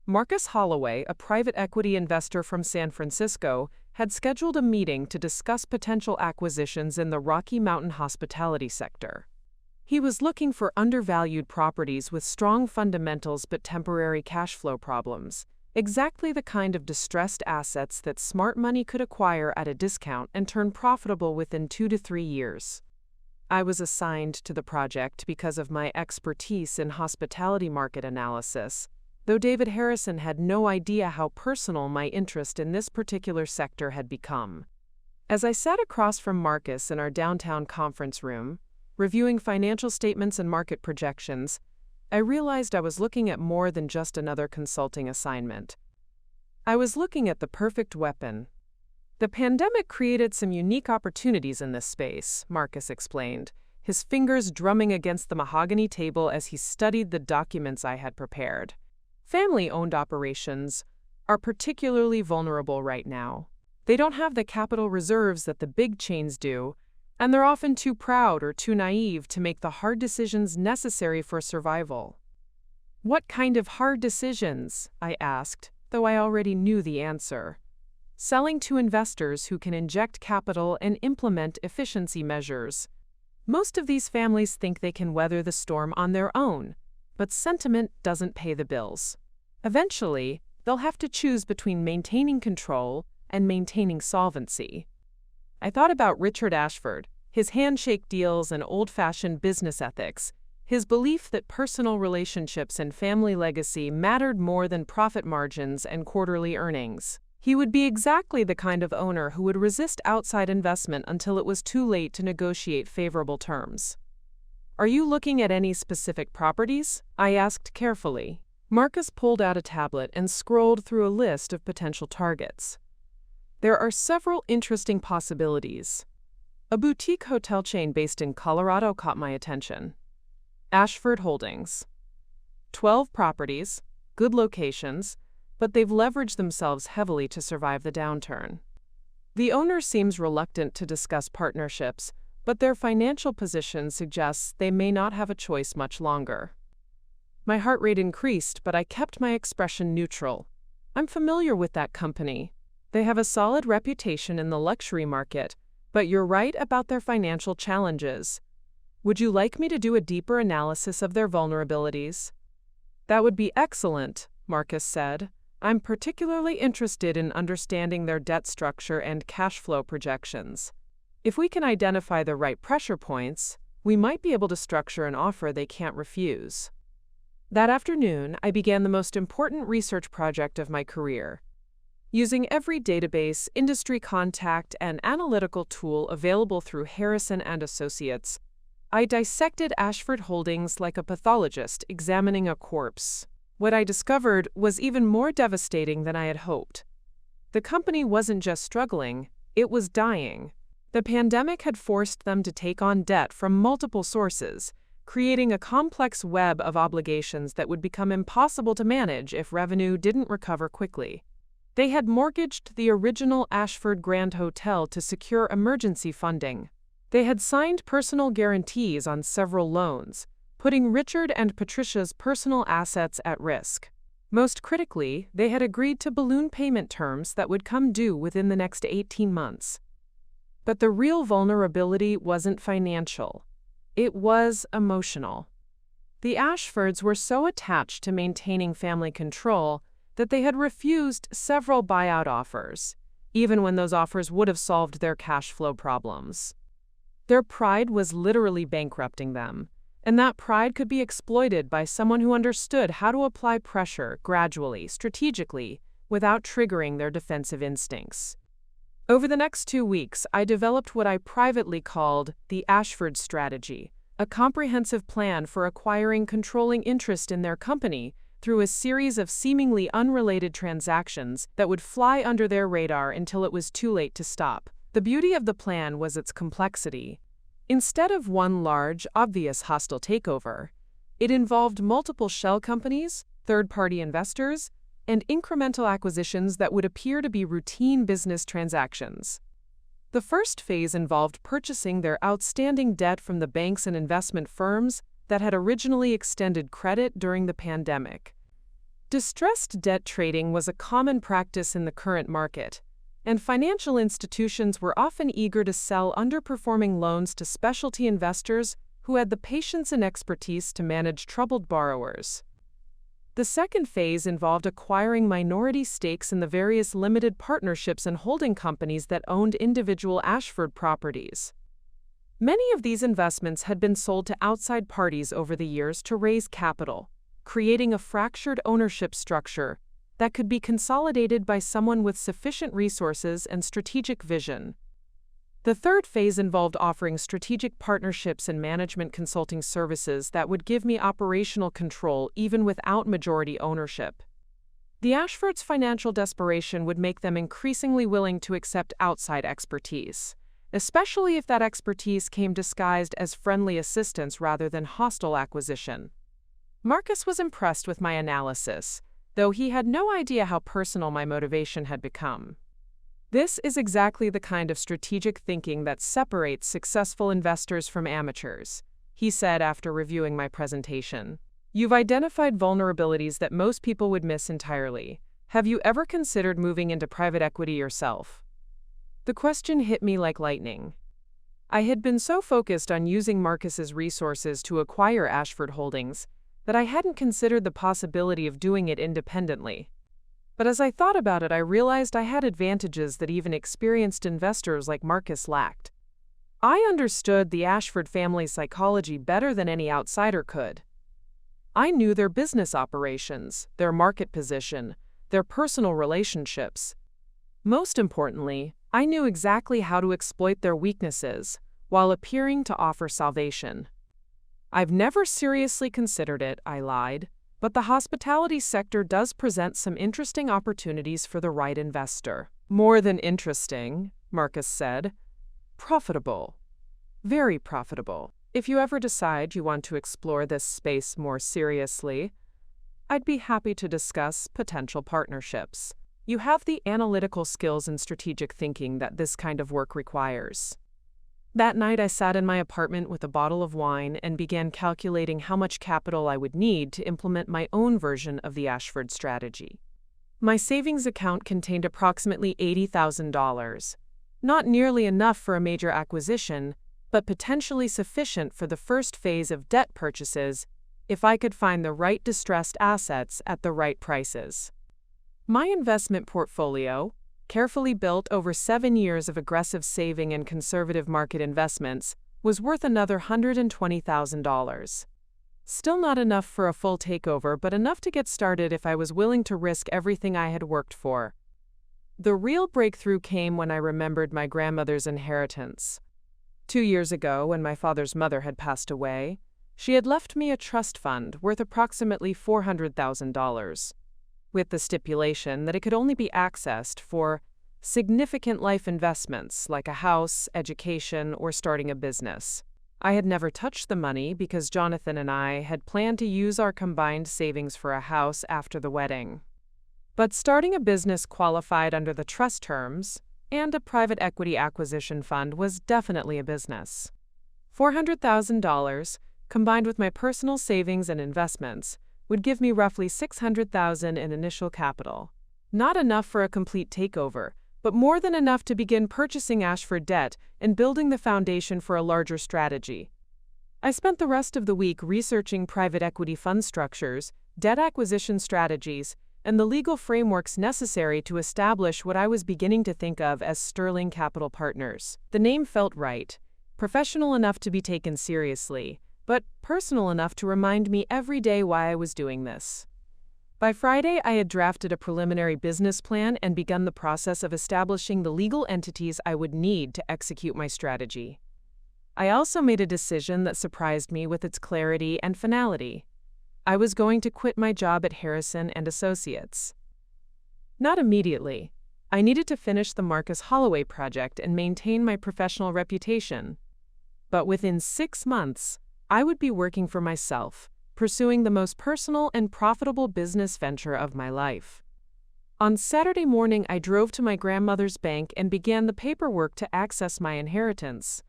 Marcus Holloway, a private equity investor from San Francisco, had scheduled a meeting to discuss potential acquisitions in the Rocky Mountain hospitality sector. He was looking for undervalued properties with strong fundamentals but temporary cash flow problems, exactly the kind of distressed assets that smart money could acquire at a discount and turn profitable within 2 to 3 years. I was assigned to the project because of my expertise in hospitality market analysis, though David Harrison had no idea how personal my interest in this particular sector had become. As I sat across from Marcus in our downtown conference room, reviewing financial statements and market projections, I realized I was looking at more than just another consulting assignment. I was looking at the perfect weapon. The pandemic created some unique opportunities in this space, Marcus explained, his fingers drumming against the mahogany table as he studied the documents I had prepared. Family-owned operations are particularly vulnerable right now. They don't have the capital reserves that the big chains do, and they're often too proud or too naive to make the hard decisions necessary for survival. What kind of hard decisions? I asked, though I already knew the answer. Selling to investors who can inject capital and implement efficiency measures. Most of these families think they can weather the storm on their own, but sentiment doesn't pay the bills. Eventually, they'll have to choose between maintaining control and maintaining solvency. I thought about Richard Ashford, his handshake deals and old-fashioned business ethics, his belief that personal relationships and family legacy mattered more than profit margins and quarterly earnings. He would be exactly the kind of owner who would resist outside investment until it was too late to negotiate favorable terms. "Are you looking at any specific properties?" I asked carefully. Marcus pulled out a tablet and scrolled through a list of potential targets. "There are several interesting possibilities. A boutique hotel chain based in Colorado caught my attention. Ashford Holdings. 12 properties, good locations, but they've leveraged themselves heavily to survive the downturn. The owner seems reluctant to discuss partnerships, but their financial position suggests they may not have a choice much longer." My heart rate increased, but I kept my expression neutral. "I'm familiar with that company. They have a solid reputation in the luxury market, but you're right about their financial challenges. Would you like me to do a deeper analysis of their vulnerabilities?" "That would be excellent," Marcus said. "I'm particularly interested in understanding their debt structure and cash flow projections. If we can identify the right pressure points, we might be able to structure an offer they can't refuse." That afternoon, I began the most important research project of my career. Using every database, industry contact, and analytical tool available through Harrison and Associates, I dissected Ashford Holdings like a pathologist examining a corpse. What I discovered was even more devastating than I had hoped. The company wasn't just struggling, it was dying. The pandemic had forced them to take on debt from multiple sources, creating a complex web of obligations that would become impossible to manage if revenue didn't recover quickly. They had mortgaged the original Ashford Grand Hotel to secure emergency funding. They had signed personal guarantees on several loans, putting Richard and Patricia's personal assets at risk. Most critically, they had agreed to balloon payment terms that would come due within the next 18 months. But the real vulnerability wasn't financial. It was emotional. The Ashfords were so attached to maintaining family control that they had refused several buyout offers, even when those offers would have solved their cash flow problems. Their pride was literally bankrupting them, and that pride could be exploited by someone who understood how to apply pressure gradually, strategically, without triggering their defensive instincts. Over the next 2 weeks, I developed what I privately called the Ashford strategy, a comprehensive plan for acquiring controlling interest in their company through a series of seemingly unrelated transactions that would fly under their radar until it was too late to stop. The beauty of the plan was its complexity. Instead of one large, obvious hostile takeover, it involved multiple shell companies, third-party investors, and incremental acquisitions that would appear to be routine business transactions. The first phase involved purchasing their outstanding debt from the banks and investment firms that had originally extended credit during the pandemic. Distressed debt trading was a common practice in the current market, and financial institutions were often eager to sell underperforming loans to specialty investors who had the patience and expertise to manage troubled borrowers. The second phase involved acquiring minority stakes in the various limited partnerships and holding companies that owned individual Ashford properties. Many of these investments had been sold to outside parties over the years to raise capital, creating a fractured ownership structure that could be consolidated by someone with sufficient resources and strategic vision. The third phase involved offering strategic partnerships and management consulting services that would give me operational control even without majority ownership. The Ashfords' financial desperation would make them increasingly willing to accept outside expertise, especially if that expertise came disguised as friendly assistance rather than hostile acquisition. Marcus was impressed with my analysis, though he had no idea how personal my motivation had become. "This is exactly the kind of strategic thinking that separates successful investors from amateurs," he said after reviewing my presentation. "You've identified vulnerabilities that most people would miss entirely. Have you ever considered moving into private equity yourself?" The question hit me like lightning. I had been so focused on using Marcus's resources to acquire Ashford Holdings that I hadn't considered the possibility of doing it independently. But as I thought about it, I realized I had advantages that even experienced investors like Marcus lacked. I understood the Ashford family's psychology better than any outsider could. I knew their business operations, their market position, their personal relationships. Most importantly, I knew exactly how to exploit their weaknesses while appearing to offer salvation. I've never seriously considered it, I lied, but the hospitality sector does present some interesting opportunities for the right investor. More than interesting, Marcus said. Profitable. Very profitable. If you ever decide you want to explore this space more seriously, I'd be happy to discuss potential partnerships. You have the analytical skills and strategic thinking that this kind of work requires. That night, I sat in my apartment with a bottle of wine and began calculating how much capital I would need to implement my own version of the Ashford strategy. My savings account contained approximately $80,000. Not nearly enough for a major acquisition, but potentially sufficient for the first phase of debt purchases if I could find the right distressed assets at the right prices. My investment portfolio, carefully built over 7 years of aggressive saving and conservative market investments, was worth another $120,000. Still not enough for a full takeover, but enough to get started if I was willing to risk everything I had worked for. The real breakthrough came when I remembered my grandmother's inheritance. 2 years ago, when my father's mother had passed away, she had left me a trust fund worth approximately $400,000. With the stipulation that it could only be accessed for significant life investments like a house, education, or starting a business. I had never touched the money because Jonathan and I had planned to use our combined savings for a house after the wedding. But starting a business qualified under the trust terms, and a private equity acquisition fund was definitely a business. $400,000, combined with my personal savings and investments, would give me roughly $600,000 in initial capital. Not enough for a complete takeover, but more than enough to begin purchasing Ashford debt and building the foundation for a larger strategy. I spent the rest of the week researching private equity fund structures, debt acquisition strategies, and the legal frameworks necessary to establish what I was beginning to think of as Sterling Capital Partners. The name felt right, professional enough to be taken seriously, but personal enough to remind me every day why I was doing this. By Friday, I had drafted a preliminary business plan and begun the process of establishing the legal entities I would need to execute my strategy. I also made a decision that surprised me with its clarity and finality. I was going to quit my job at Harrison & Associates. Not immediately. I needed to finish the Marcus Holloway project and maintain my professional reputation. But within 6 months, I would be working for myself, pursuing the most personal and profitable business venture of my life. On Saturday morning, I drove to my grandmother's bank and began the paperwork to access my inheritance.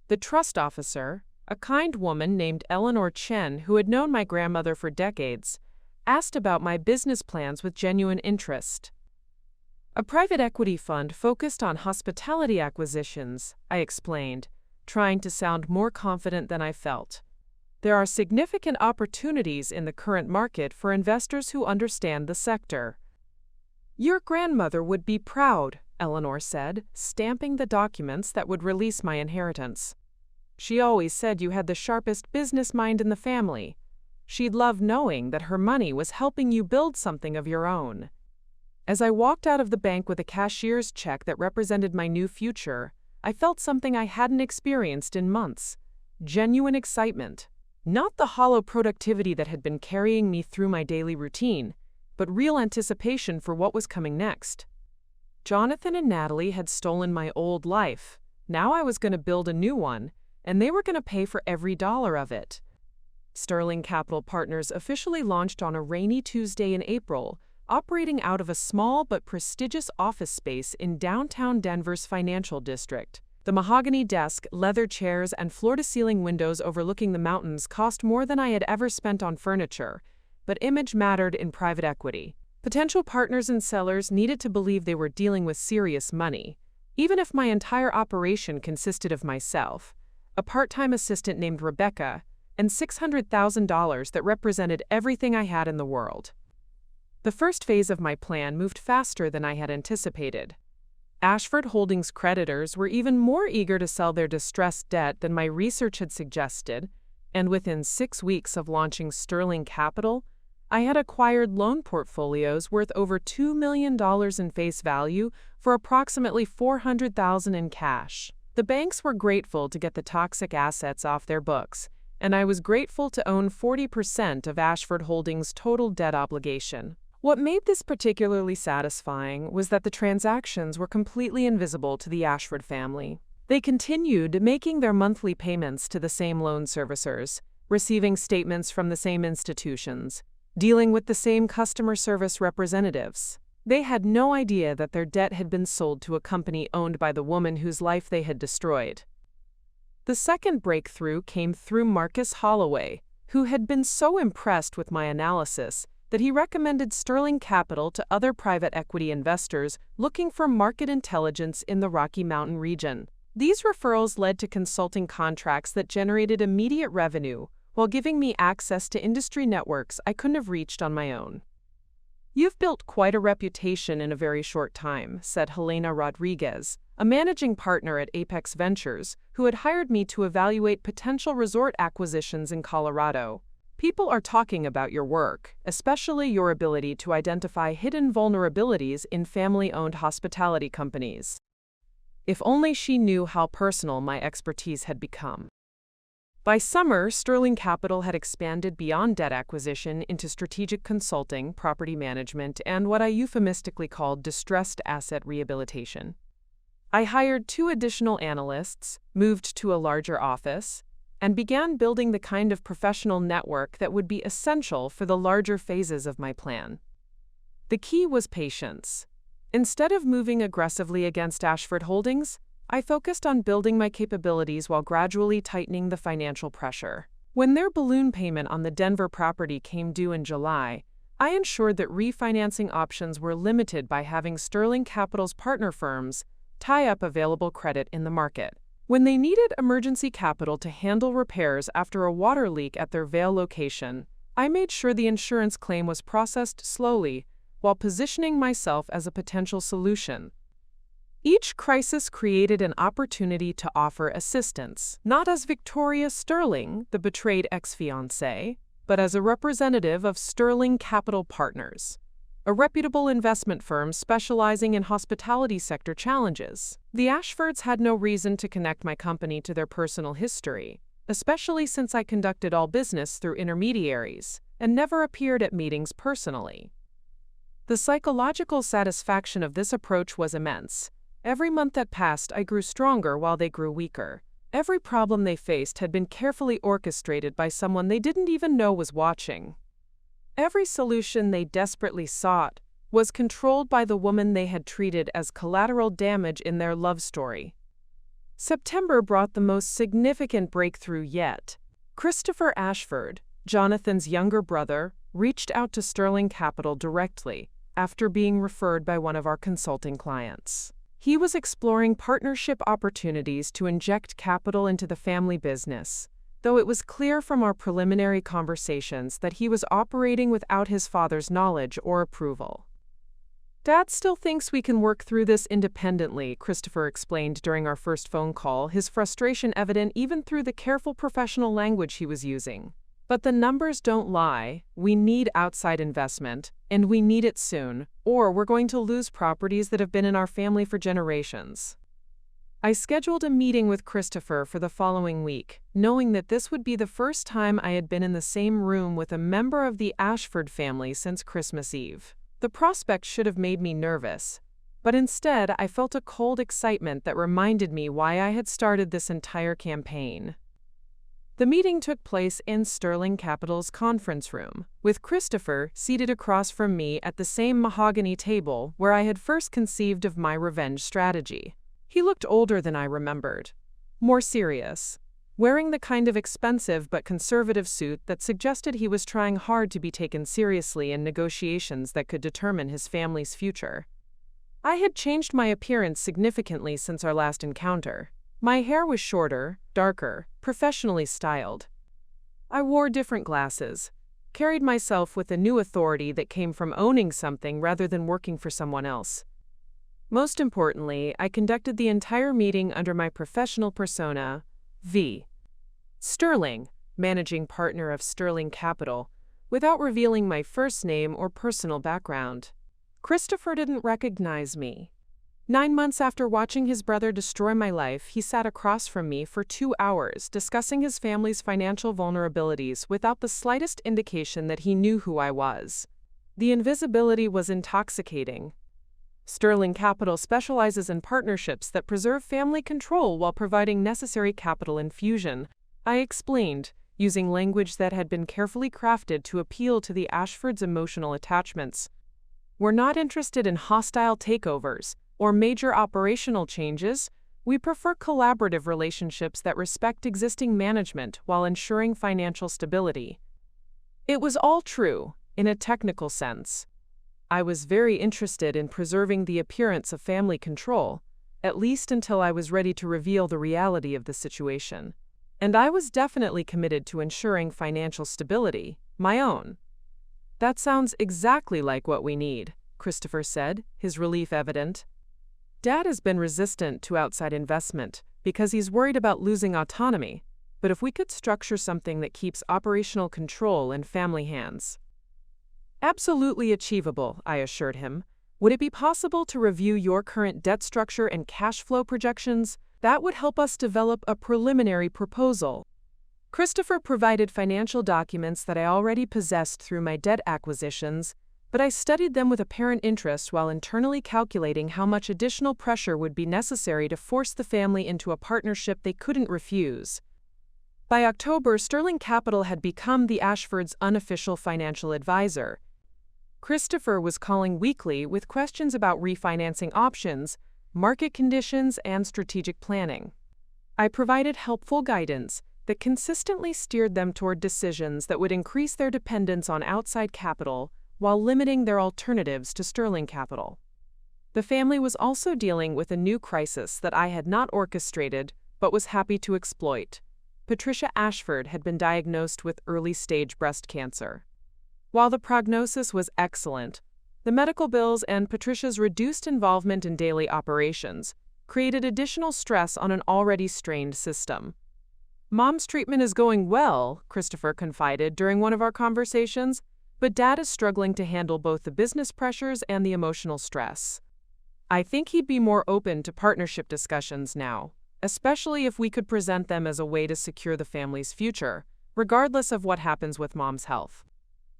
The trust officer, a kind woman named Eleanor Chen who had known my grandmother for decades, asked about my business plans with genuine interest. A private equity fund focused on hospitality acquisitions, I explained, trying to sound more confident than I felt. There are significant opportunities in the current market for investors who understand the sector. Your grandmother would be proud, Eleanor said, stamping the documents that would release my inheritance. She always said you had the sharpest business mind in the family. She'd love knowing that her money was helping you build something of your own. As I walked out of the bank with a cashier's check that represented my new future, I felt something I hadn't experienced in months. Genuine excitement. Not the hollow productivity that had been carrying me through my daily routine, but real anticipation for what was coming next. Jonathan and Natalie had stolen my old life. Now I was going to build a new one, and they were going to pay for every dollar of it. Sterling Capital Partners officially launched on a rainy Tuesday in April, operating out of a small but prestigious office space in downtown Denver's financial district. The mahogany desk, leather chairs, and floor-to-ceiling windows overlooking the mountains cost more than I had ever spent on furniture, but image mattered in private equity. Potential partners and sellers needed to believe they were dealing with serious money, even if my entire operation consisted of myself, a part-time assistant named Rebecca, and $600,000 that represented everything I had in the world. The first phase of my plan moved faster than I had anticipated. Ashford Holdings creditors were even more eager to sell their distressed debt than my research had suggested, and within 6 weeks of launching Sterling Capital, I had acquired loan portfolios worth over $2 million in face value for approximately $400,000 in cash. The banks were grateful to get the toxic assets off their books, and I was grateful to own 40% of Ashford Holdings' total debt obligation. What made this particularly satisfying was that the transactions were completely invisible to the Ashford family. They continued making their monthly payments to the same loan servicers, receiving statements from the same institutions, dealing with the same customer service representatives. They had no idea that their debt had been sold to a company owned by the woman whose life they had destroyed. The second breakthrough came through Marcus Holloway, who had been so impressed with my analysis that he recommended Sterling Capital to other private equity investors looking for market intelligence in the Rocky Mountain region. These referrals led to consulting contracts that generated immediate revenue, while giving me access to industry networks I couldn't have reached on my own. "You've built quite a reputation in a very short time," said Helena Rodriguez, a managing partner at Apex Ventures, who had hired me to evaluate potential resort acquisitions in Colorado. "People are talking about your work, especially your ability to identify hidden vulnerabilities in family-owned hospitality companies." If only she knew how personal my expertise had become. By summer, Sterling Capital had expanded beyond debt acquisition into strategic consulting, property management, and what I euphemistically called distressed asset rehabilitation. I hired 2 additional analysts, moved to a larger office, and began building the kind of professional network that would be essential for the larger phases of my plan. The key was patience. Instead of moving aggressively against Ashford Holdings, I focused on building my capabilities while gradually tightening the financial pressure. When their balloon payment on the Denver property came due in July, I ensured that refinancing options were limited by having Sterling Capital's partner firms tie up available credit in the market. When they needed emergency capital to handle repairs after a water leak at their Vail location, I made sure the insurance claim was processed slowly while positioning myself as a potential solution. Each crisis created an opportunity to offer assistance, not as Victoria Sterling, the betrayed ex-fiancé, but as a representative of Sterling Capital Partners, a reputable investment firm specializing in hospitality sector challenges. The Ashfords had no reason to connect my company to their personal history, especially since I conducted all business through intermediaries and never appeared at meetings personally. The psychological satisfaction of this approach was immense. Every month that passed, I grew stronger while they grew weaker. Every problem they faced had been carefully orchestrated by someone they didn't even know was watching. Every solution they desperately sought was controlled by the woman they had treated as collateral damage in their love story. September brought the most significant breakthrough yet. Christopher Ashford, Jonathan's younger brother, reached out to Sterling Capital directly after being referred by one of our consulting clients. He was exploring partnership opportunities to inject capital into the family business, though it was clear from our preliminary conversations that he was operating without his father's knowledge or approval. "Dad still thinks we can work through this independently," Christopher explained during our first phone call, his frustration evident even through the careful professional language he was using. "But the numbers don't lie. We need outside investment, and we need it soon, or we're going to lose properties that have been in our family for generations." I scheduled a meeting with Christopher for the following week, knowing that this would be the first time I had been in the same room with a member of the Ashford family since Christmas Eve. The prospect should have made me nervous, but instead I felt a cold excitement that reminded me why I had started this entire campaign. The meeting took place in Sterling Capital's conference room, with Christopher seated across from me at the same mahogany table where I had first conceived of my revenge strategy. He looked older than I remembered, more serious, wearing the kind of expensive but conservative suit that suggested he was trying hard to be taken seriously in negotiations that could determine his family's future. I had changed my appearance significantly since our last encounter. My hair was shorter, darker, professionally styled. I wore different glasses, carried myself with a new authority that came from owning something rather than working for someone else. Most importantly, I conducted the entire meeting under my professional persona, V. Sterling, managing partner of Sterling Capital, without revealing my first name or personal background. Christopher didn't recognize me. 9 months after watching his brother destroy my life, he sat across from me for 2 hours discussing his family's financial vulnerabilities without the slightest indication that he knew who I was. The invisibility was intoxicating. Sterling Capital specializes in partnerships that preserve family control while providing necessary capital infusion, I explained, using language that had been carefully crafted to appeal to the Ashfords' emotional attachments. We're not interested in hostile takeovers or major operational changes. We prefer collaborative relationships that respect existing management while ensuring financial stability. It was all true, in a technical sense. I was very interested in preserving the appearance of family control, at least until I was ready to reveal the reality of the situation. And I was definitely committed to ensuring financial stability, my own. That sounds exactly like what we need, Christopher said, his relief evident. Dad has been resistant to outside investment because he's worried about losing autonomy, but if we could structure something that keeps operational control in family hands. Absolutely achievable, I assured him. Would it be possible to review your current debt structure and cash flow projections? That would help us develop a preliminary proposal. Christopher provided financial documents that I already possessed through my debt acquisitions, but I studied them with apparent interest while internally calculating how much additional pressure would be necessary to force the family into a partnership they couldn't refuse. By October, Sterling Capital had become the Ashfords' unofficial financial advisor. Christopher was calling weekly with questions about refinancing options, market conditions, and strategic planning. I provided helpful guidance that consistently steered them toward decisions that would increase their dependence on outside capital while limiting their alternatives to Sterling Capital. The family was also dealing with a new crisis that I had not orchestrated but was happy to exploit. Patricia Ashford had been diagnosed with early-stage breast cancer. While the prognosis was excellent, the medical bills and Patricia's reduced involvement in daily operations created additional stress on an already strained system. Mom's treatment is going well, Christopher confided during one of our conversations, but Dad is struggling to handle both the business pressures and the emotional stress. I think he'd be more open to partnership discussions now, especially if we could present them as a way to secure the family's future, regardless of what happens with Mom's health.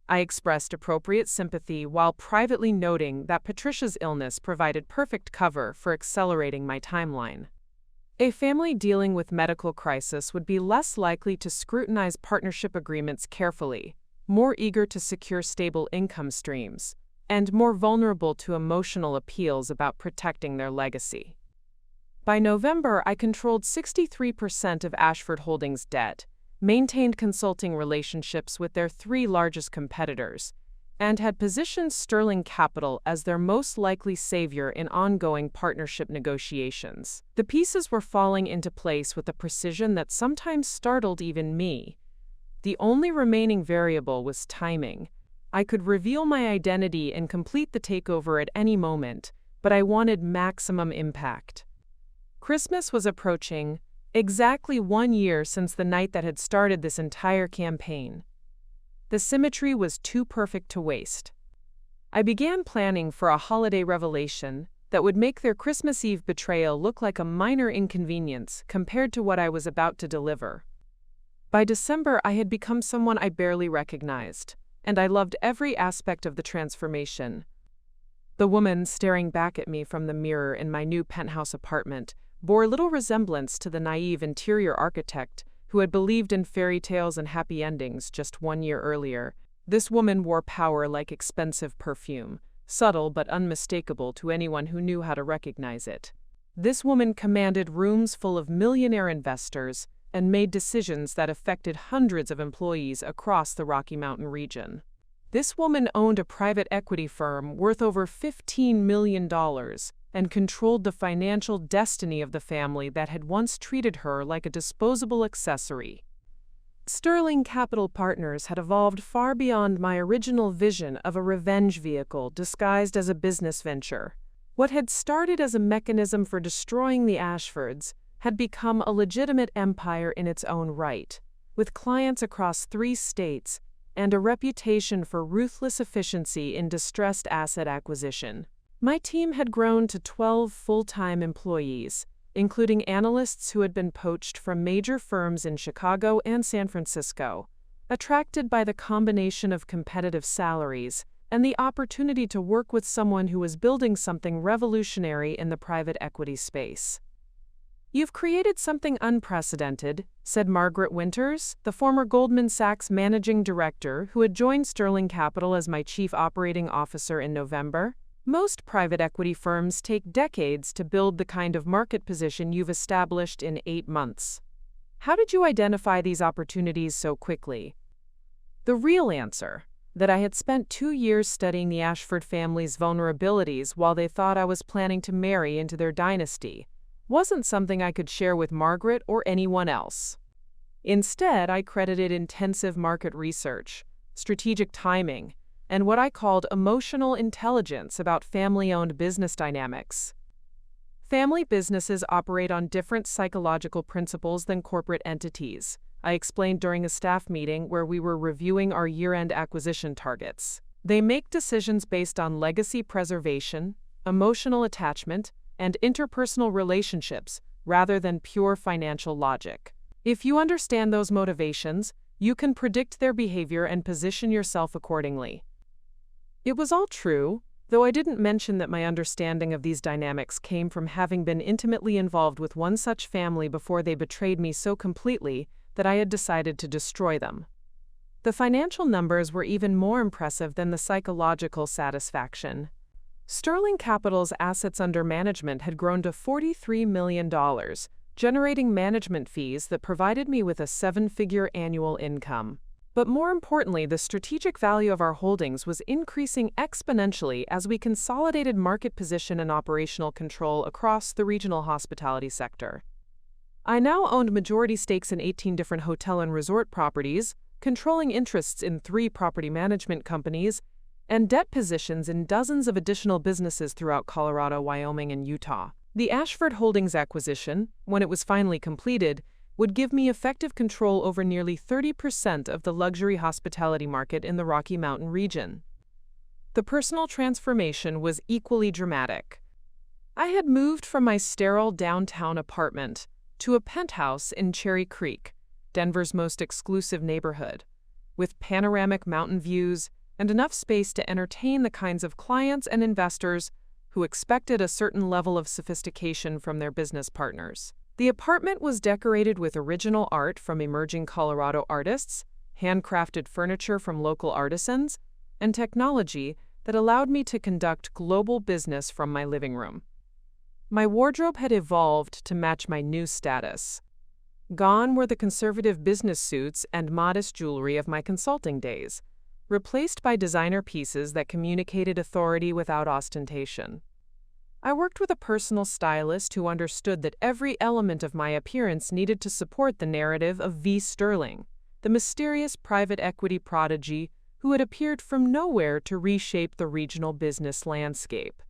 I expressed appropriate sympathy while privately noting that Patricia's illness provided perfect cover for accelerating my timeline. A family dealing with medical crisis would be less likely to scrutinize partnership agreements carefully, more eager to secure stable income streams, and more vulnerable to emotional appeals about protecting their legacy. By November, I controlled 63% of Ashford Holdings' debt, maintained consulting relationships with their 3 largest competitors, and had positioned Sterling Capital as their most likely savior in ongoing partnership negotiations. The pieces were falling into place with a precision that sometimes startled even me. The only remaining variable was timing. I could reveal my identity and complete the takeover at any moment, but I wanted maximum impact. Christmas was approaching, exactly 1 year since the night that had started this entire campaign. The symmetry was too perfect to waste. I began planning for a holiday revelation that would make their Christmas Eve betrayal look like a minor inconvenience compared to what I was about to deliver. By December, I had become someone I barely recognized, and I loved every aspect of the transformation. The woman staring back at me from the mirror in my new penthouse apartment bore little resemblance to the naive interior architect who had believed in fairy tales and happy endings just 1 year earlier. This woman wore power like expensive perfume, subtle but unmistakable to anyone who knew how to recognize it. This woman commanded rooms full of millionaire investors and made decisions that affected hundreds of employees across the Rocky Mountain region. This woman owned a private equity firm worth over $15 million and controlled the financial destiny of the family that had once treated her like a disposable accessory. Sterling Capital Partners had evolved far beyond my original vision of a revenge vehicle disguised as a business venture. What had started as a mechanism for destroying the Ashfords had become a legitimate empire in its own right, with clients across 3 states and a reputation for ruthless efficiency in distressed asset acquisition. My team had grown to 12 full-time employees, including analysts who had been poached from major firms in Chicago and San Francisco, attracted by the combination of competitive salaries and the opportunity to work with someone who was building something revolutionary in the private equity space. "You've created something unprecedented," said Margaret Winters, the former Goldman Sachs managing director who had joined Sterling Capital as my chief operating officer in November. "Most private equity firms take decades to build the kind of market position you've established in 8 months. How did you identify these opportunities so quickly?" The real answer: that I had spent 2 years studying the Ashford family's vulnerabilities while they thought I was planning to marry into their dynasty, wasn't something I could share with Margaret or anyone else. Instead, I credited intensive market research, strategic timing, and what I called emotional intelligence about family-owned business dynamics. Family businesses operate on different psychological principles than corporate entities, I explained during a staff meeting where we were reviewing our year-end acquisition targets. They make decisions based on legacy preservation, emotional attachment, and interpersonal relationships rather than pure financial logic. If you understand those motivations, you can predict their behavior and position yourself accordingly. It was all true, though I didn't mention that my understanding of these dynamics came from having been intimately involved with one such family before they betrayed me so completely that I had decided to destroy them. The financial numbers were even more impressive than the psychological satisfaction. Sterling Capital's assets under management had grown to $43 million, generating management fees that provided me with a 7-figure annual income. But more importantly, the strategic value of our holdings was increasing exponentially as we consolidated market position and operational control across the regional hospitality sector. I now owned majority stakes in 18 different hotel and resort properties, controlling interests in 3 property management companies, and debt positions in dozens of additional businesses throughout Colorado, Wyoming, and Utah. The Ashford Holdings acquisition, when it was finally completed, would give me effective control over nearly 30% of the luxury hospitality market in the Rocky Mountain region. The personal transformation was equally dramatic. I had moved from my sterile downtown apartment to a penthouse in Cherry Creek, Denver's most exclusive neighborhood, with panoramic mountain views and enough space to entertain the kinds of clients and investors who expected a certain level of sophistication from their business partners. The apartment was decorated with original art from emerging Colorado artists, handcrafted furniture from local artisans, and technology that allowed me to conduct global business from my living room. My wardrobe had evolved to match my new status. Gone were the conservative business suits and modest jewelry of my consulting days, replaced by designer pieces that communicated authority without ostentation. I worked with a personal stylist who understood that every element of my appearance needed to support the narrative of V. Sterling, the mysterious private equity prodigy who had appeared from nowhere to reshape the regional business landscape.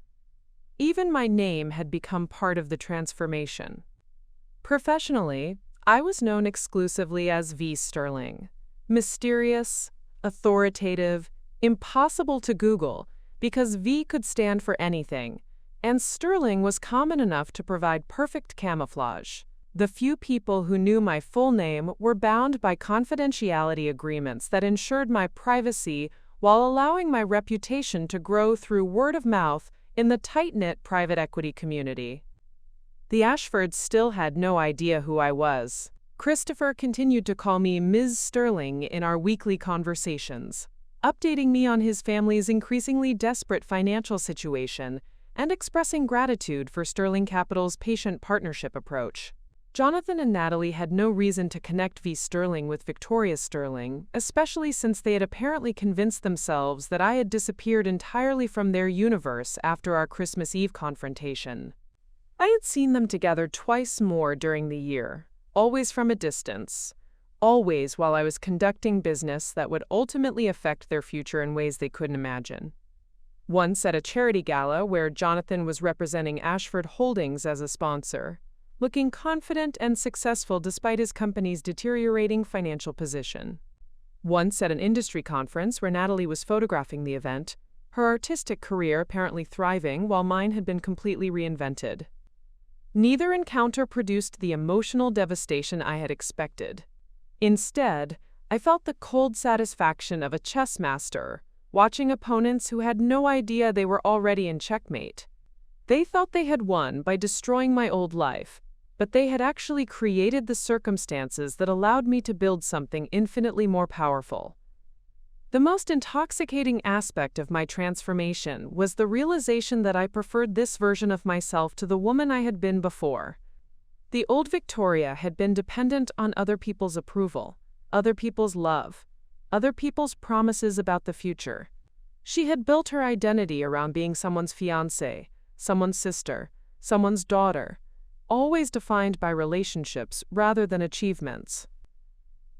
Even my name had become part of the transformation. Professionally, I was known exclusively as V. Sterling. Mysterious, authoritative, impossible to Google, because V could stand for anything, and Sterling was common enough to provide perfect camouflage. The few people who knew my full name were bound by confidentiality agreements that ensured my privacy while allowing my reputation to grow through word of mouth in the tight-knit private equity community. The Ashfords still had no idea who I was. Christopher continued to call me Ms. Sterling in our weekly conversations, updating me on his family's increasingly desperate financial situation and expressing gratitude for Sterling Capital's patient partnership approach. Jonathan and Natalie had no reason to connect V. Sterling with Victoria Sterling, especially since they had apparently convinced themselves that I had disappeared entirely from their universe after our Christmas Eve confrontation. I had seen them together twice more during the year, always from a distance, always while I was conducting business that would ultimately affect their future in ways they couldn't imagine. Once at a charity gala where Jonathan was representing Ashford Holdings as a sponsor, looking confident and successful despite his company's deteriorating financial position. Once at an industry conference where Natalie was photographing the event, her artistic career apparently thriving while mine had been completely reinvented. Neither encounter produced the emotional devastation I had expected. Instead, I felt the cold satisfaction of a chess master, watching opponents who had no idea they were already in checkmate. They thought they had won by destroying my old life, but they had actually created the circumstances that allowed me to build something infinitely more powerful. The most intoxicating aspect of my transformation was the realization that I preferred this version of myself to the woman I had been before. The old Victoria had been dependent on other people's approval, other people's love, other people's promises about the future. She had built her identity around being someone's fiancé, someone's sister, someone's daughter, always defined by relationships rather than achievements.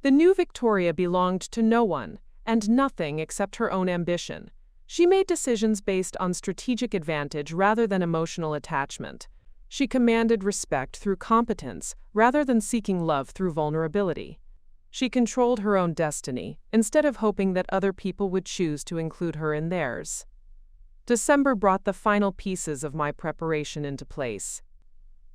The new Victoria belonged to no one and nothing except her own ambition. She made decisions based on strategic advantage rather than emotional attachment. She commanded respect through competence rather than seeking love through vulnerability. She controlled her own destiny instead of hoping that other people would choose to include her in theirs. December brought the final pieces of my preparation into place.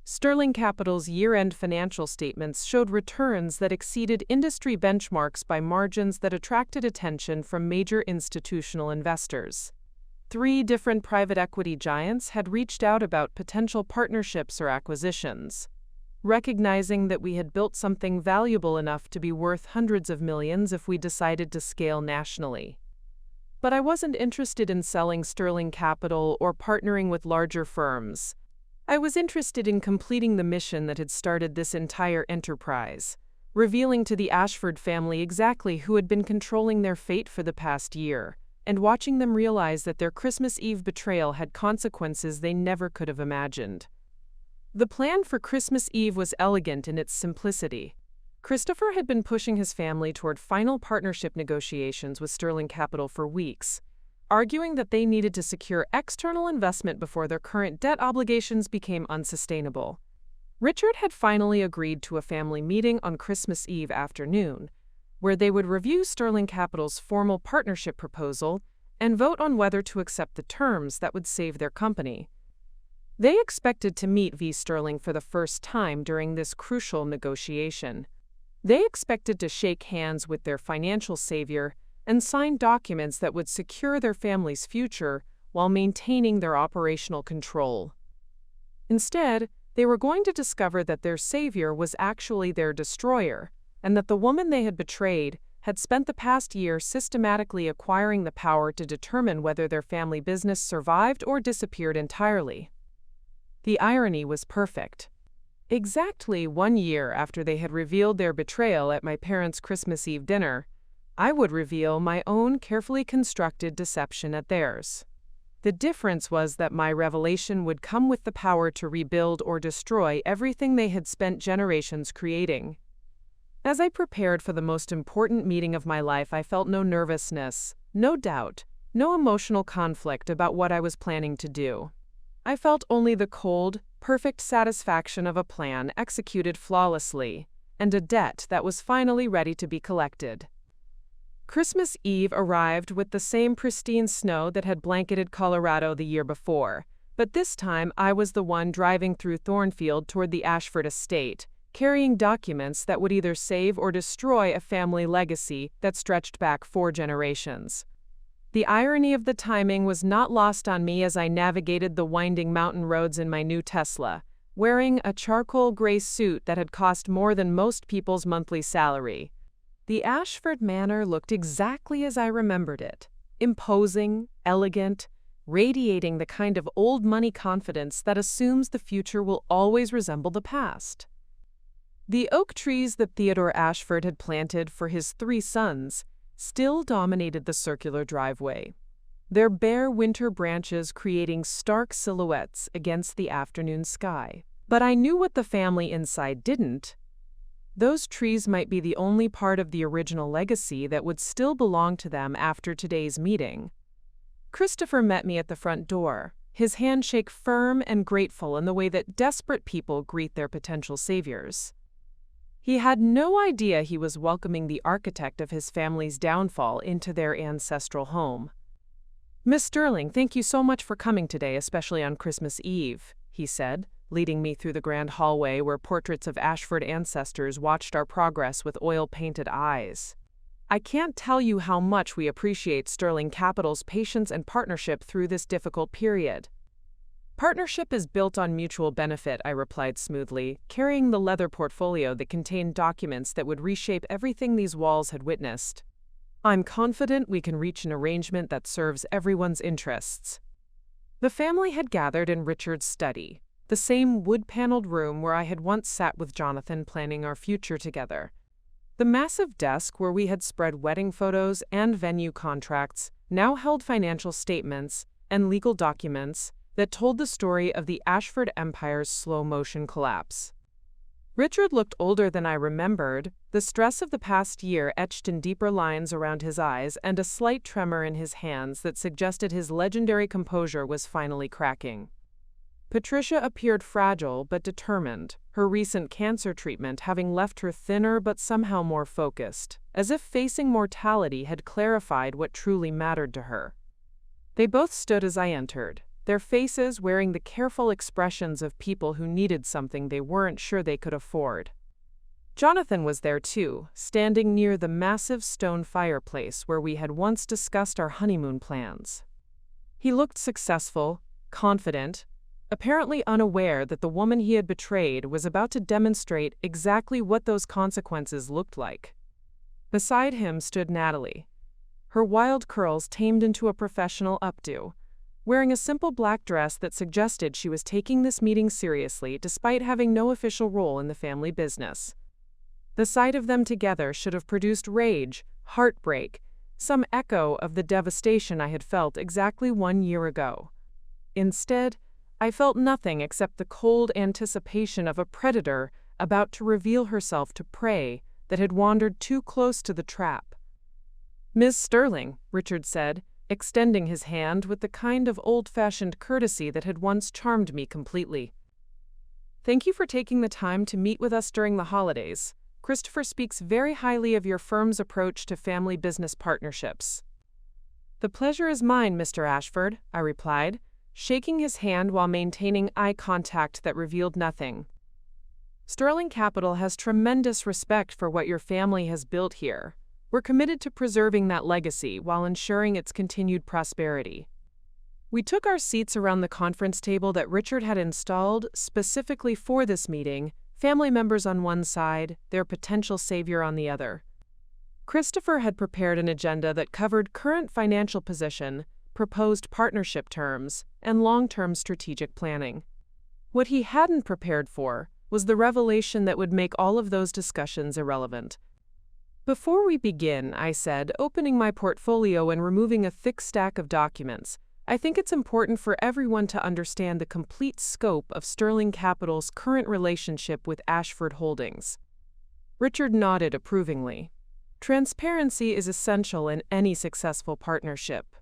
Sterling Capital's year-end financial statements showed returns that exceeded industry benchmarks by margins that attracted attention from major institutional investors. 3 different private equity giants had reached out about potential partnerships or acquisitions. Recognizing that we had built something valuable enough to be worth hundreds of millions if we decided to scale nationally. But I wasn't interested in selling Sterling Capital or partnering with larger firms. I was interested in completing the mission that had started this entire enterprise, revealing to the Ashford family exactly who had been controlling their fate for the past year, and watching them realize that their Christmas Eve betrayal had consequences they never could have imagined. The plan for Christmas Eve was elegant in its simplicity. Christopher had been pushing his family toward final partnership negotiations with Sterling Capital for weeks, arguing that they needed to secure external investment before their current debt obligations became unsustainable. Richard had finally agreed to a family meeting on Christmas Eve afternoon, where they would review Sterling Capital's formal partnership proposal and vote on whether to accept the terms that would save their company. They expected to meet V. Sterling for the first time during this crucial negotiation. They expected to shake hands with their financial savior and sign documents that would secure their family's future while maintaining their operational control. Instead, they were going to discover that their savior was actually their destroyer, and that the woman they had betrayed had spent the past year systematically acquiring the power to determine whether their family business survived or disappeared entirely. The irony was perfect. Exactly 1 year after they had revealed their betrayal at my parents' Christmas Eve dinner, I would reveal my own carefully constructed deception at theirs. The difference was that my revelation would come with the power to rebuild or destroy everything they had spent generations creating. As I prepared for the most important meeting of my life, I felt no nervousness, no doubt, no emotional conflict about what I was planning to do. I felt only the cold, perfect satisfaction of a plan executed flawlessly, and a debt that was finally ready to be collected. Christmas Eve arrived with the same pristine snow that had blanketed Colorado the year before, but this time I was the one driving through Thornfield toward the Ashford estate, carrying documents that would either save or destroy a family legacy that stretched back 4 generations. The irony of the timing was not lost on me as I navigated the winding mountain roads in my new Tesla, wearing a charcoal gray suit that had cost more than most people's monthly salary. The Ashford Manor looked exactly as I remembered it, imposing, elegant, radiating the kind of old money confidence that assumes the future will always resemble the past. The oak trees that Theodore Ashford had planted for his 3 sons still dominated the circular driveway, their bare winter branches creating stark silhouettes against the afternoon sky. But I knew what the family inside didn't. Those trees might be the only part of the original legacy that would still belong to them after today's meeting. Christopher met me at the front door, his handshake firm and grateful in the way that desperate people greet their potential saviors. He had no idea he was welcoming the architect of his family's downfall into their ancestral home. "Miss Sterling, thank you so much for coming today, especially on Christmas Eve," he said, leading me through the grand hallway where portraits of Ashford ancestors watched our progress with oil-painted eyes. "I can't tell you how much we appreciate Sterling Capital's patience and partnership through this difficult period." "Partnership is built on mutual benefit," I replied smoothly, carrying the leather portfolio that contained documents that would reshape everything these walls had witnessed. "I'm confident we can reach an arrangement that serves everyone's interests." The family had gathered in Richard's study, the same wood-paneled room where I had once sat with Jonathan planning our future together. The massive desk where we had spread wedding photos and venue contracts now held financial statements and legal documents that told the story of the Ashford Empire's slow-motion collapse. Richard looked older than I remembered, the stress of the past year etched in deeper lines around his eyes and a slight tremor in his hands that suggested his legendary composure was finally cracking. Patricia appeared fragile but determined, her recent cancer treatment having left her thinner but somehow more focused, as if facing mortality had clarified what truly mattered to her. They both stood as I entered, their faces wearing the careful expressions of people who needed something they weren't sure they could afford. Jonathan was there too, standing near the massive stone fireplace where we had once discussed our honeymoon plans. He looked successful, confident, apparently unaware that the woman he had betrayed was about to demonstrate exactly what those consequences looked like. Beside him stood Natalie, her wild curls tamed into a professional updo, wearing a simple black dress that suggested she was taking this meeting seriously despite having no official role in the family business. The sight of them together should have produced rage, heartbreak, some echo of the devastation I had felt exactly 1 year ago. Instead, I felt nothing except the cold anticipation of a predator about to reveal herself to prey that had wandered too close to the trap. "Miss Sterling," Richard said, extending his hand with the kind of old-fashioned courtesy that had once charmed me completely. "Thank you for taking the time to meet with us during the holidays. Christopher speaks very highly of your firm's approach to family business partnerships." "The pleasure is mine, Mr. Ashford," I replied, shaking his hand while maintaining eye contact that revealed nothing. "Sterling Capital has tremendous respect for what your family has built here. We're committed to preserving that legacy while ensuring its continued prosperity." We took our seats around the conference table that Richard had installed specifically for this meeting, family members on one side, their potential savior on the other. Christopher had prepared an agenda that covered current financial position, proposed partnership terms, and long-term strategic planning. What he hadn't prepared for was the revelation that would make all of those discussions irrelevant. "Before we begin," I said, opening my portfolio and removing a thick stack of documents, "I think it's important for everyone to understand the complete scope of Sterling Capital's current relationship with Ashford Holdings." Richard nodded approvingly. "Transparency is essential in any successful partnership."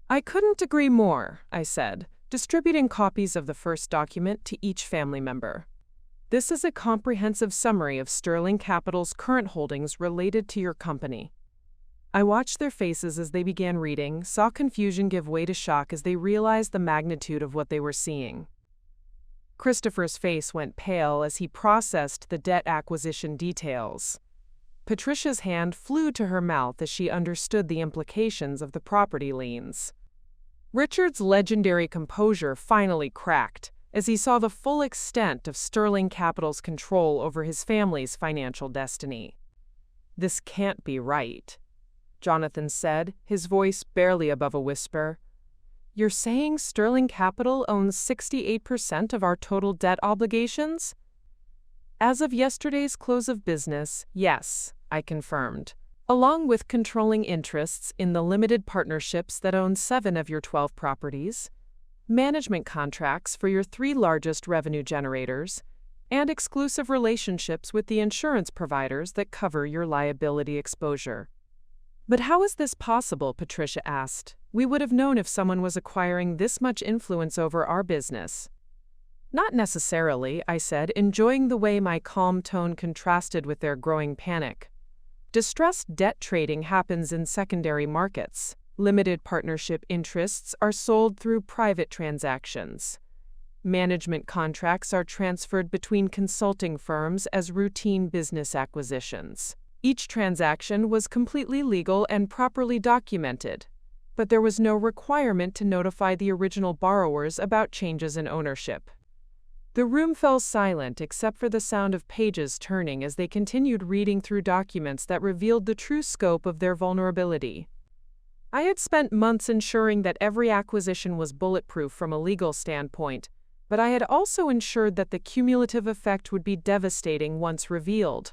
"I couldn't agree more," I said, distributing copies of the first document to each family member. "This is a comprehensive summary of Sterling Capital's current holdings related to your company." I watched their faces as they began reading, saw confusion give way to shock as they realized the magnitude of what they were seeing. Christopher's face went pale as he processed the debt acquisition details. Patricia's hand flew to her mouth as she understood the implications of the property liens. Richard's legendary composure finally cracked as he saw the full extent of Sterling Capital's control over his family's financial destiny. "This can't be right," Jonathan said, his voice barely above a whisper. "You're saying Sterling Capital owns 68% of our total debt obligations?" "As of yesterday's close of business, yes," I confirmed, "along with controlling interests in the limited partnerships that own 7 of your 12 properties, management contracts for your 3 largest revenue generators, and exclusive relationships with the insurance providers that cover your liability exposure. But how is this possible? Patricia asked. We would have known if someone was acquiring this much influence over our business. Not necessarily, I said, enjoying the way my calm tone contrasted with their growing panic. Distressed debt trading happens in secondary markets. Limited partnership interests are sold through private transactions. Management contracts are transferred between consulting firms as routine business acquisitions. Each transaction was completely legal and properly documented, but there was no requirement to notify the original borrowers about changes in ownership. The room fell silent except for the sound of pages turning as they continued reading through documents that revealed the true scope of their vulnerability. I had spent months ensuring that every acquisition was bulletproof from a legal standpoint, but I had also ensured that the cumulative effect would be devastating once revealed.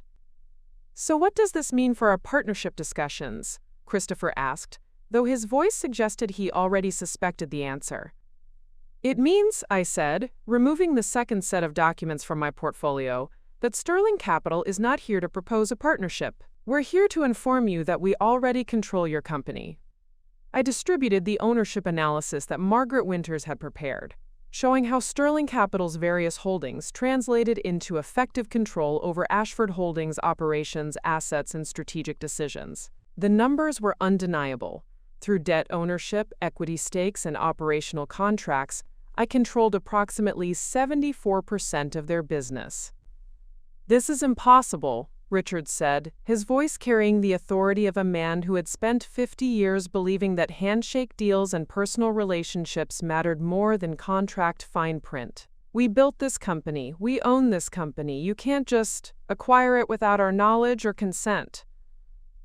So what does this mean for our partnership discussions? Christopher asked, though his voice suggested he already suspected the answer. It means, I said, removing the second set of documents from my portfolio, that Sterling Capital is not here to propose a partnership. We're here to inform you that we already control your company. I distributed the ownership analysis that Margaret Winters had prepared, showing how Sterling Capital's various holdings translated into effective control over Ashford Holdings' operations, assets, and strategic decisions. The numbers were undeniable. Through debt ownership, equity stakes, and operational contracts, I controlled approximately 74% of their business. This is impossible, Richard said, his voice carrying the authority of a man who had spent 50 years believing that handshake deals and personal relationships mattered more than contract fine print. We built this company. We own this company. You can't just acquire it without our knowledge or consent.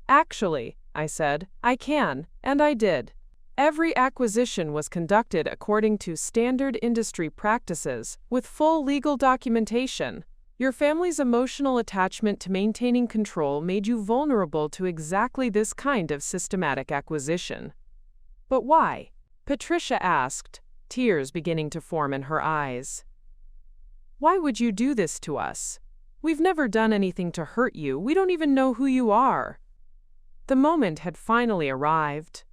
Actually, I said, I can, and I did. Every acquisition was conducted according to standard industry practices, with full legal documentation. Your family's emotional attachment to maintaining control made you vulnerable to exactly this kind of systematic acquisition. But why? Patricia asked, tears beginning to form in her eyes. Why would you do this to us? We've never done anything to hurt you. We don't even know who you are. The moment had finally arrived.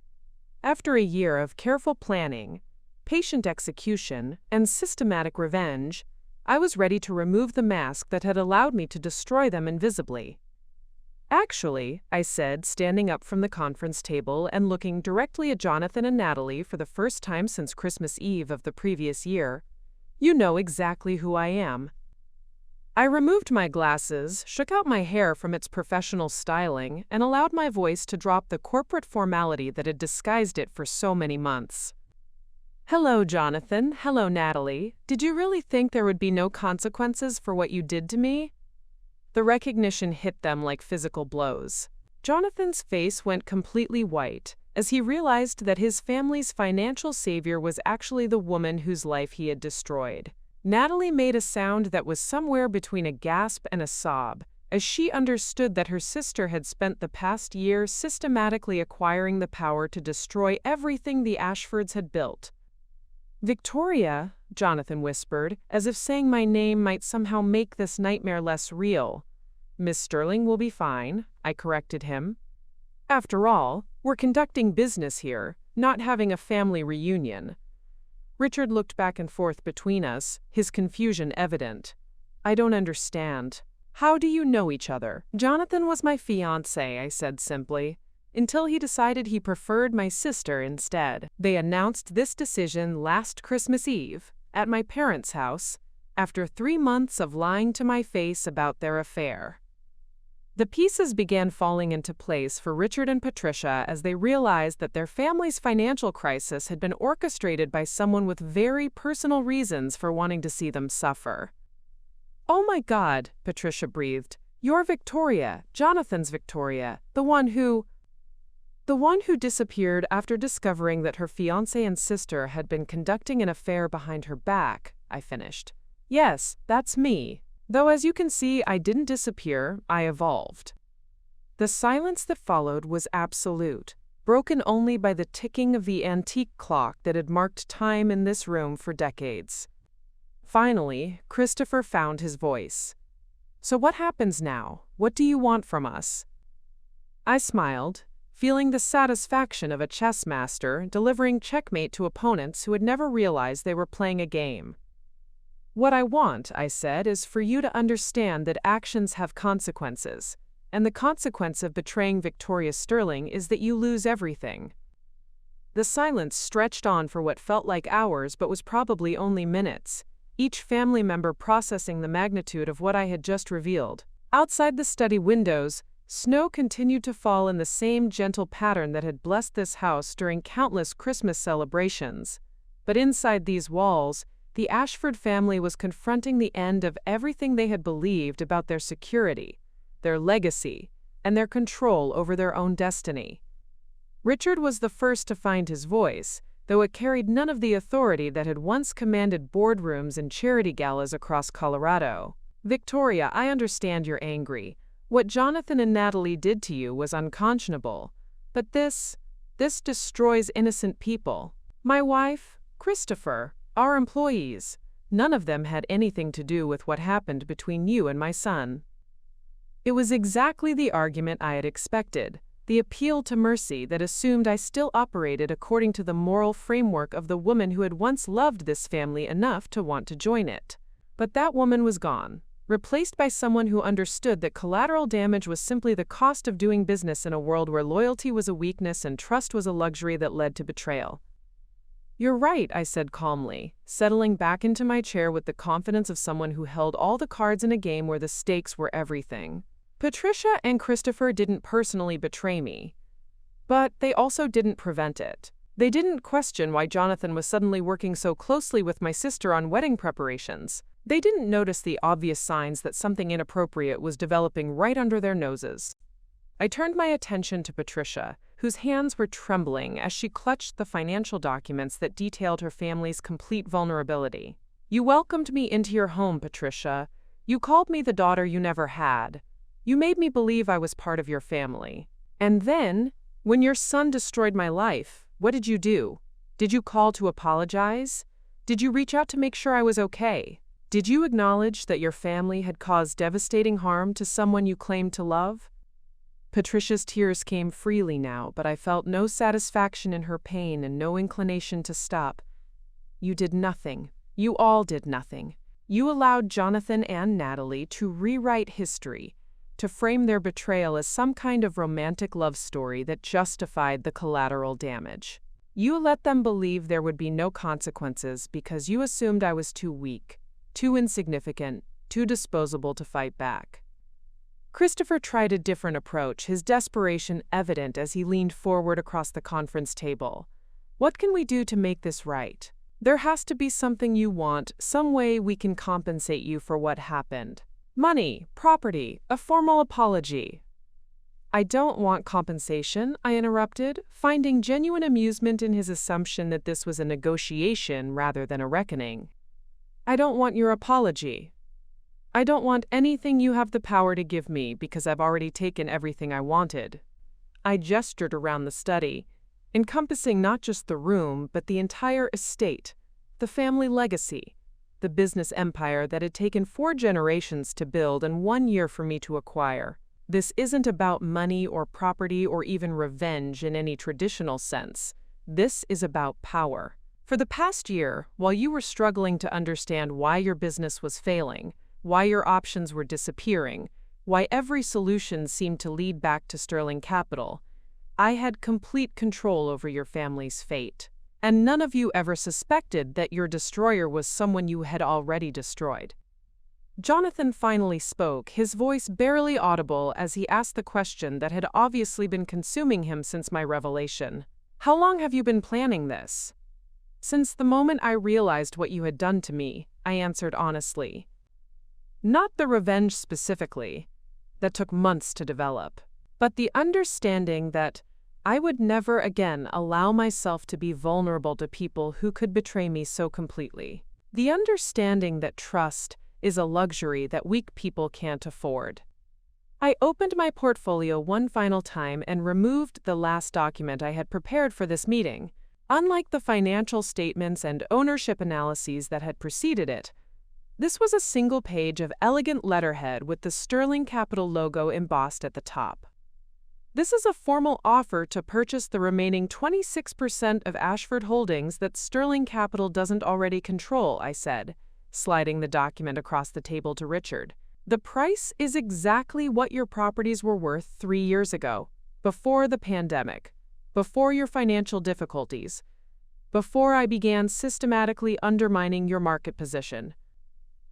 After a year of careful planning, patient execution, and systematic revenge, I was ready to remove the mask that had allowed me to destroy them invisibly. Actually, I said, standing up from the conference table and looking directly at Jonathan and Natalie for the first time since Christmas Eve of the previous year, you know exactly who I am. I removed my glasses, shook out my hair from its professional styling, and allowed my voice to drop the corporate formality that had disguised it for so many months. Hello, Jonathan. Hello, Natalie. Did you really think there would be no consequences for what you did to me? The recognition hit them like physical blows. Jonathan's face went completely white as he realized that his family's financial savior was actually the woman whose life he had destroyed. Natalie made a sound that was somewhere between a gasp and a sob, as she understood that her sister had spent the past year systematically acquiring the power to destroy everything the Ashfords had built. Victoria, Jonathan whispered, as if saying my name might somehow make this nightmare less real. Miss Sterling will be fine, I corrected him. After all, we're conducting business here, not having a family reunion. Richard looked back and forth between us, his confusion evident. I don't understand. How do you know each other? Jonathan was my fiancé, I said simply, until he decided he preferred my sister instead. They announced this decision last Christmas Eve, at my parents' house, after 3 months of lying to my face about their affair. The pieces began falling into place for Richard and Patricia as they realized that their family's financial crisis had been orchestrated by someone with very personal reasons for wanting to see them suffer. Oh my God, Patricia breathed. You're Victoria, Jonathan's Victoria, the one who disappeared after discovering that her fiancé and sister had been conducting an affair behind her back, I finished. Yes, that's me. Though as you can see, I didn't disappear, I evolved. The silence that followed was absolute, broken only by the ticking of the antique clock that had marked time in this room for decades. Finally, Christopher found his voice. "So what happens now? What do you want from us?" I smiled, feeling the satisfaction of a chess master delivering checkmate to opponents who had never realized they were playing a game. "What I want," I said, "is for you to understand that actions have consequences, and the consequence of betraying Victoria Sterling is that you lose everything." The silence stretched on for what felt like hours but was probably only minutes, each family member processing the magnitude of what I had just revealed. Outside the study windows, snow continued to fall in the same gentle pattern that had blessed this house during countless Christmas celebrations. But inside these walls, the Ashford family was confronting the end of everything they had believed about their security, their legacy, and their control over their own destiny. Richard was the first to find his voice, though it carried none of the authority that had once commanded boardrooms and charity galas across Colorado. "Victoria, I understand you're angry. What Jonathan and Natalie did to you was unconscionable. But this destroys innocent people. My wife, Christopher, our employees, none of them had anything to do with what happened between you and my son." It was exactly the argument I had expected, the appeal to mercy that assumed I still operated according to the moral framework of the woman who had once loved this family enough to want to join it. But that woman was gone, replaced by someone who understood that collateral damage was simply the cost of doing business in a world where loyalty was a weakness and trust was a luxury that led to betrayal. "You're right," I said calmly, settling back into my chair with the confidence of someone who held all the cards in a game where the stakes were everything. "Patricia and Christopher didn't personally betray me, but they also didn't prevent it. They didn't question why Jonathan was suddenly working so closely with my sister on wedding preparations. They didn't notice the obvious signs that something inappropriate was developing right under their noses." I turned my attention to Patricia, whose hands were trembling as she clutched the financial documents that detailed her family's complete vulnerability. "You welcomed me into your home, Patricia. You called me the daughter you never had. You made me believe I was part of your family. And then, when your son destroyed my life, what did you do? Did you call to apologize? Did you reach out to make sure I was okay? Did you acknowledge that your family had caused devastating harm to someone you claimed to love?" Patricia's tears came freely now, but I felt no satisfaction in her pain and no inclination to stop. "You did nothing. You all did nothing. You allowed Jonathan and Natalie to rewrite history, to frame their betrayal as some kind of romantic love story that justified the collateral damage. You let them believe there would be no consequences because you assumed I was too weak, too insignificant, too disposable to fight back." Christopher tried a different approach, his desperation evident as he leaned forward across the conference table. "What can we do to make this right? There has to be something you want, some way we can compensate you for what happened. Money, property, a formal apology." "I don't want compensation," I interrupted, finding genuine amusement in his assumption that this was a negotiation rather than a reckoning. "I don't want your apology. I don't want anything you have the power to give me because I've already taken everything I wanted." I gestured around the study, encompassing not just the room but the entire estate, the family legacy, the business empire that had taken 4 generations to build and 1 year for me to acquire. This isn't about money or property or even revenge in any traditional sense. This is about power. For the past year, while you were struggling to understand why your business was failing, why your options were disappearing, why every solution seemed to lead back to Sterling Capital, I had complete control over your family's fate. And none of you ever suspected that your destroyer was someone you had already destroyed. Jonathan finally spoke, his voice barely audible as he asked the question that had obviously been consuming him since my revelation. "How long have you been planning this?" "Since the moment I realized what you had done to me," I answered honestly. "Not the revenge specifically, that took months to develop, but the understanding that I would never again allow myself to be vulnerable to people who could betray me so completely. The understanding that trust is a luxury that weak people can't afford." I opened my portfolio one final time and removed the last document I had prepared for this meeting. Unlike the financial statements and ownership analyses that had preceded it, This was a single page of elegant letterhead with the Sterling Capital logo embossed at the top. This is a formal offer to purchase the remaining 26% of Ashford Holdings that Sterling Capital doesn't already control, I said, sliding the document across the table to Richard. The price is exactly what your properties were worth 3 years ago, before the pandemic, before your financial difficulties, before I began systematically undermining your market position.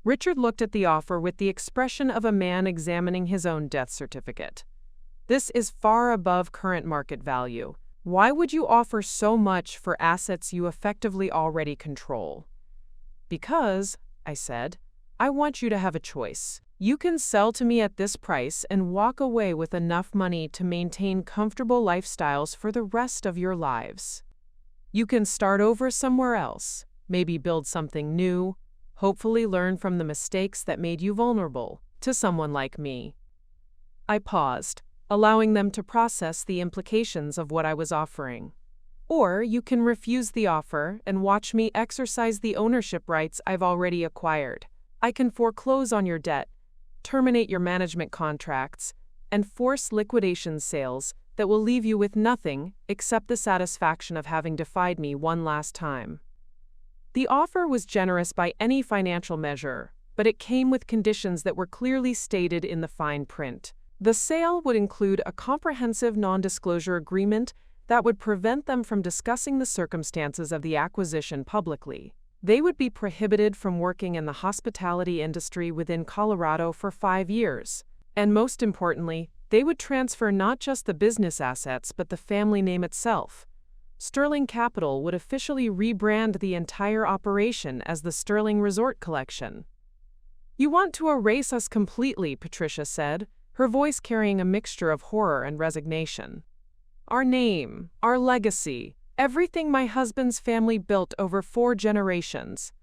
Richard looked at the offer with the expression of a man examining his own death certificate. This is far above current market value. Why would you offer so much for assets you effectively already control? Because, I said, I want you to have a choice. You can sell to me at this price and walk away with enough money to maintain comfortable lifestyles for the rest of your lives. You can start over somewhere else, maybe build something new, hopefully learn from the mistakes that made you vulnerable to someone like me. I paused, allowing them to process the implications of what I was offering. Or you can refuse the offer and watch me exercise the ownership rights I've already acquired. I can foreclose on your debt, terminate your management contracts, and force liquidation sales that will leave you with nothing except the satisfaction of having defied me one last time. The offer was generous by any financial measure, but it came with conditions that were clearly stated in the fine print. The sale would include a comprehensive non-disclosure agreement that would prevent them from discussing the circumstances of the acquisition publicly. They would be prohibited from working in the hospitality industry within Colorado for 5 years. And most importantly, they would transfer not just the business assets but the family name itself. Sterling Capital would officially rebrand the entire operation as the Sterling Resort Collection. You want to erase us completely, Patricia said, her voice carrying a mixture of horror and resignation. Our name, our legacy, everything my husband's family built over 4 generations.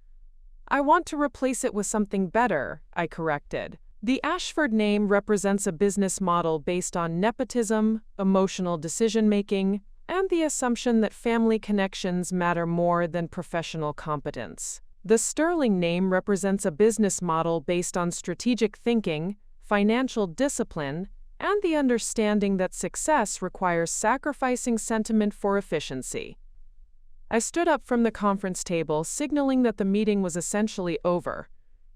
I want to replace it with something better, I corrected. The Ashford name represents a business model based on nepotism, emotional decision-making, and the assumption that family connections matter more than professional competence. The Sterling name represents a business model based on strategic thinking, financial discipline, and the understanding that success requires sacrificing sentiment for efficiency. I stood up from the conference table, signaling that the meeting was essentially over.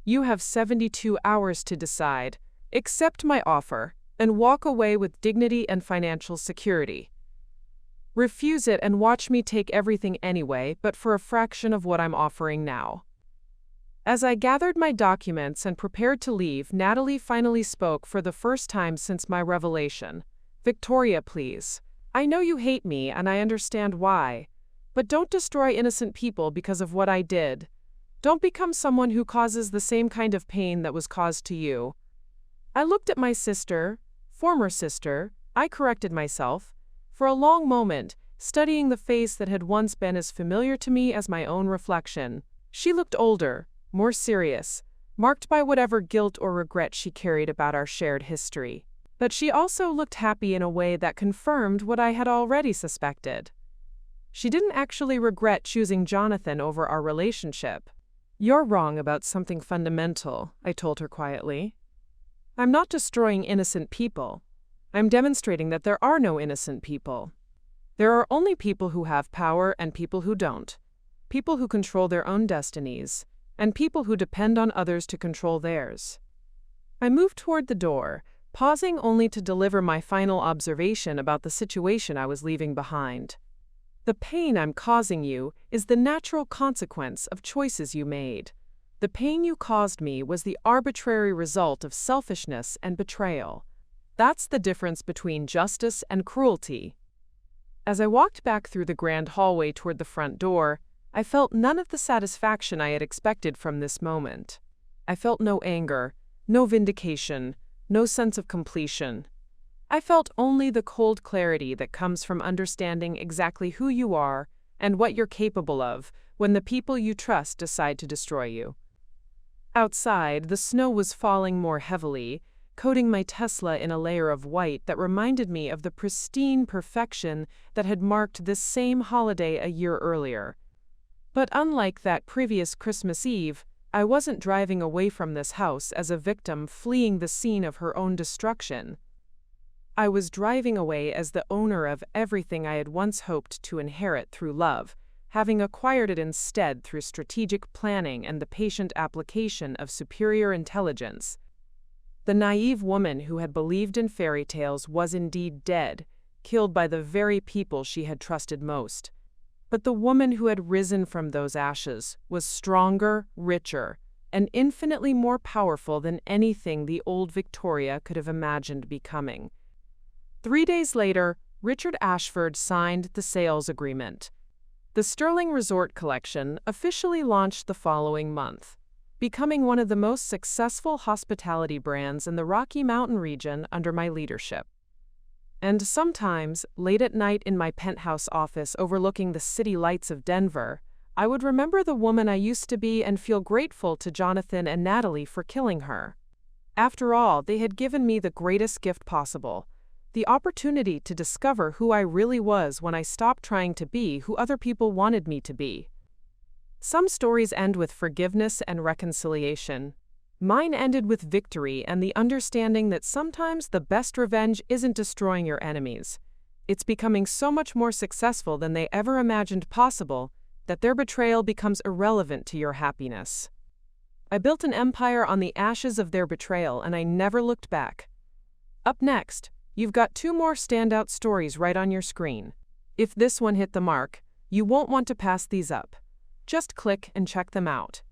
You have 72 hours to decide. Accept my offer and walk away with dignity and financial security. Refuse it and watch me take everything anyway, but for a fraction of what I'm offering now. As I gathered my documents and prepared to leave, Natalie finally spoke for the first time since my revelation. Victoria, please. I know you hate me and I understand why. But don't destroy innocent people because of what I did. Don't become someone who causes the same kind of pain that was caused to you. I looked at my sister, former sister, I corrected myself, for a long moment, studying the face that had once been as familiar to me as my own reflection. She looked older, more serious, marked by whatever guilt or regret she carried about our shared history. But she also looked happy in a way that confirmed what I had already suspected. She didn't actually regret choosing Jonathan over our relationship. You're wrong about something fundamental, I told her quietly. I'm not destroying innocent people. I'm demonstrating that there are no innocent people. There are only people who have power and people who don't. People who control their own destinies, and people who depend on others to control theirs. I moved toward the door, pausing only to deliver my final observation about the situation I was leaving behind. The pain I'm causing you is the natural consequence of choices you made. The pain you caused me was the arbitrary result of selfishness and betrayal. That's the difference between justice and cruelty. As I walked back through the grand hallway toward the front door, I felt none of the satisfaction I had expected from this moment. I felt no anger, no vindication, no sense of completion. I felt only the cold clarity that comes from understanding exactly who you are and what you're capable of when the people you trust decide to destroy you. Outside, the snow was falling more heavily, coating my Tesla in a layer of white that reminded me of the pristine perfection that had marked this same holiday a year earlier. But unlike that previous Christmas Eve, I wasn't driving away from this house as a victim fleeing the scene of her own destruction. I was driving away as the owner of everything I had once hoped to inherit through love, having acquired it instead through strategic planning and the patient application of superior intelligence. The naive woman who had believed in fairy tales was indeed dead, killed by the very people she had trusted most. But the woman who had risen from those ashes was stronger, richer, and infinitely more powerful than anything the old Victoria could have imagined becoming. 3 days later, Richard Ashford signed the sales agreement. The Sterling Resort Collection officially launched the following month, becoming one of the most successful hospitality brands in the Rocky Mountain region under my leadership. And sometimes, late at night in my penthouse office overlooking the city lights of Denver, I would remember the woman I used to be and feel grateful to Jonathan and Natalie for killing her. After all, they had given me the greatest gift possible, the opportunity to discover who I really was when I stopped trying to be who other people wanted me to be. Some stories end with forgiveness and reconciliation. Mine ended with victory and the understanding that sometimes the best revenge isn't destroying your enemies. It's becoming so much more successful than they ever imagined possible that their betrayal becomes irrelevant to your happiness. I built an empire on the ashes of their betrayal, and I never looked back. Up next, you've got 2 more standout stories right on your screen. If this one hit the mark, you won't want to pass these up. Just click and check them out.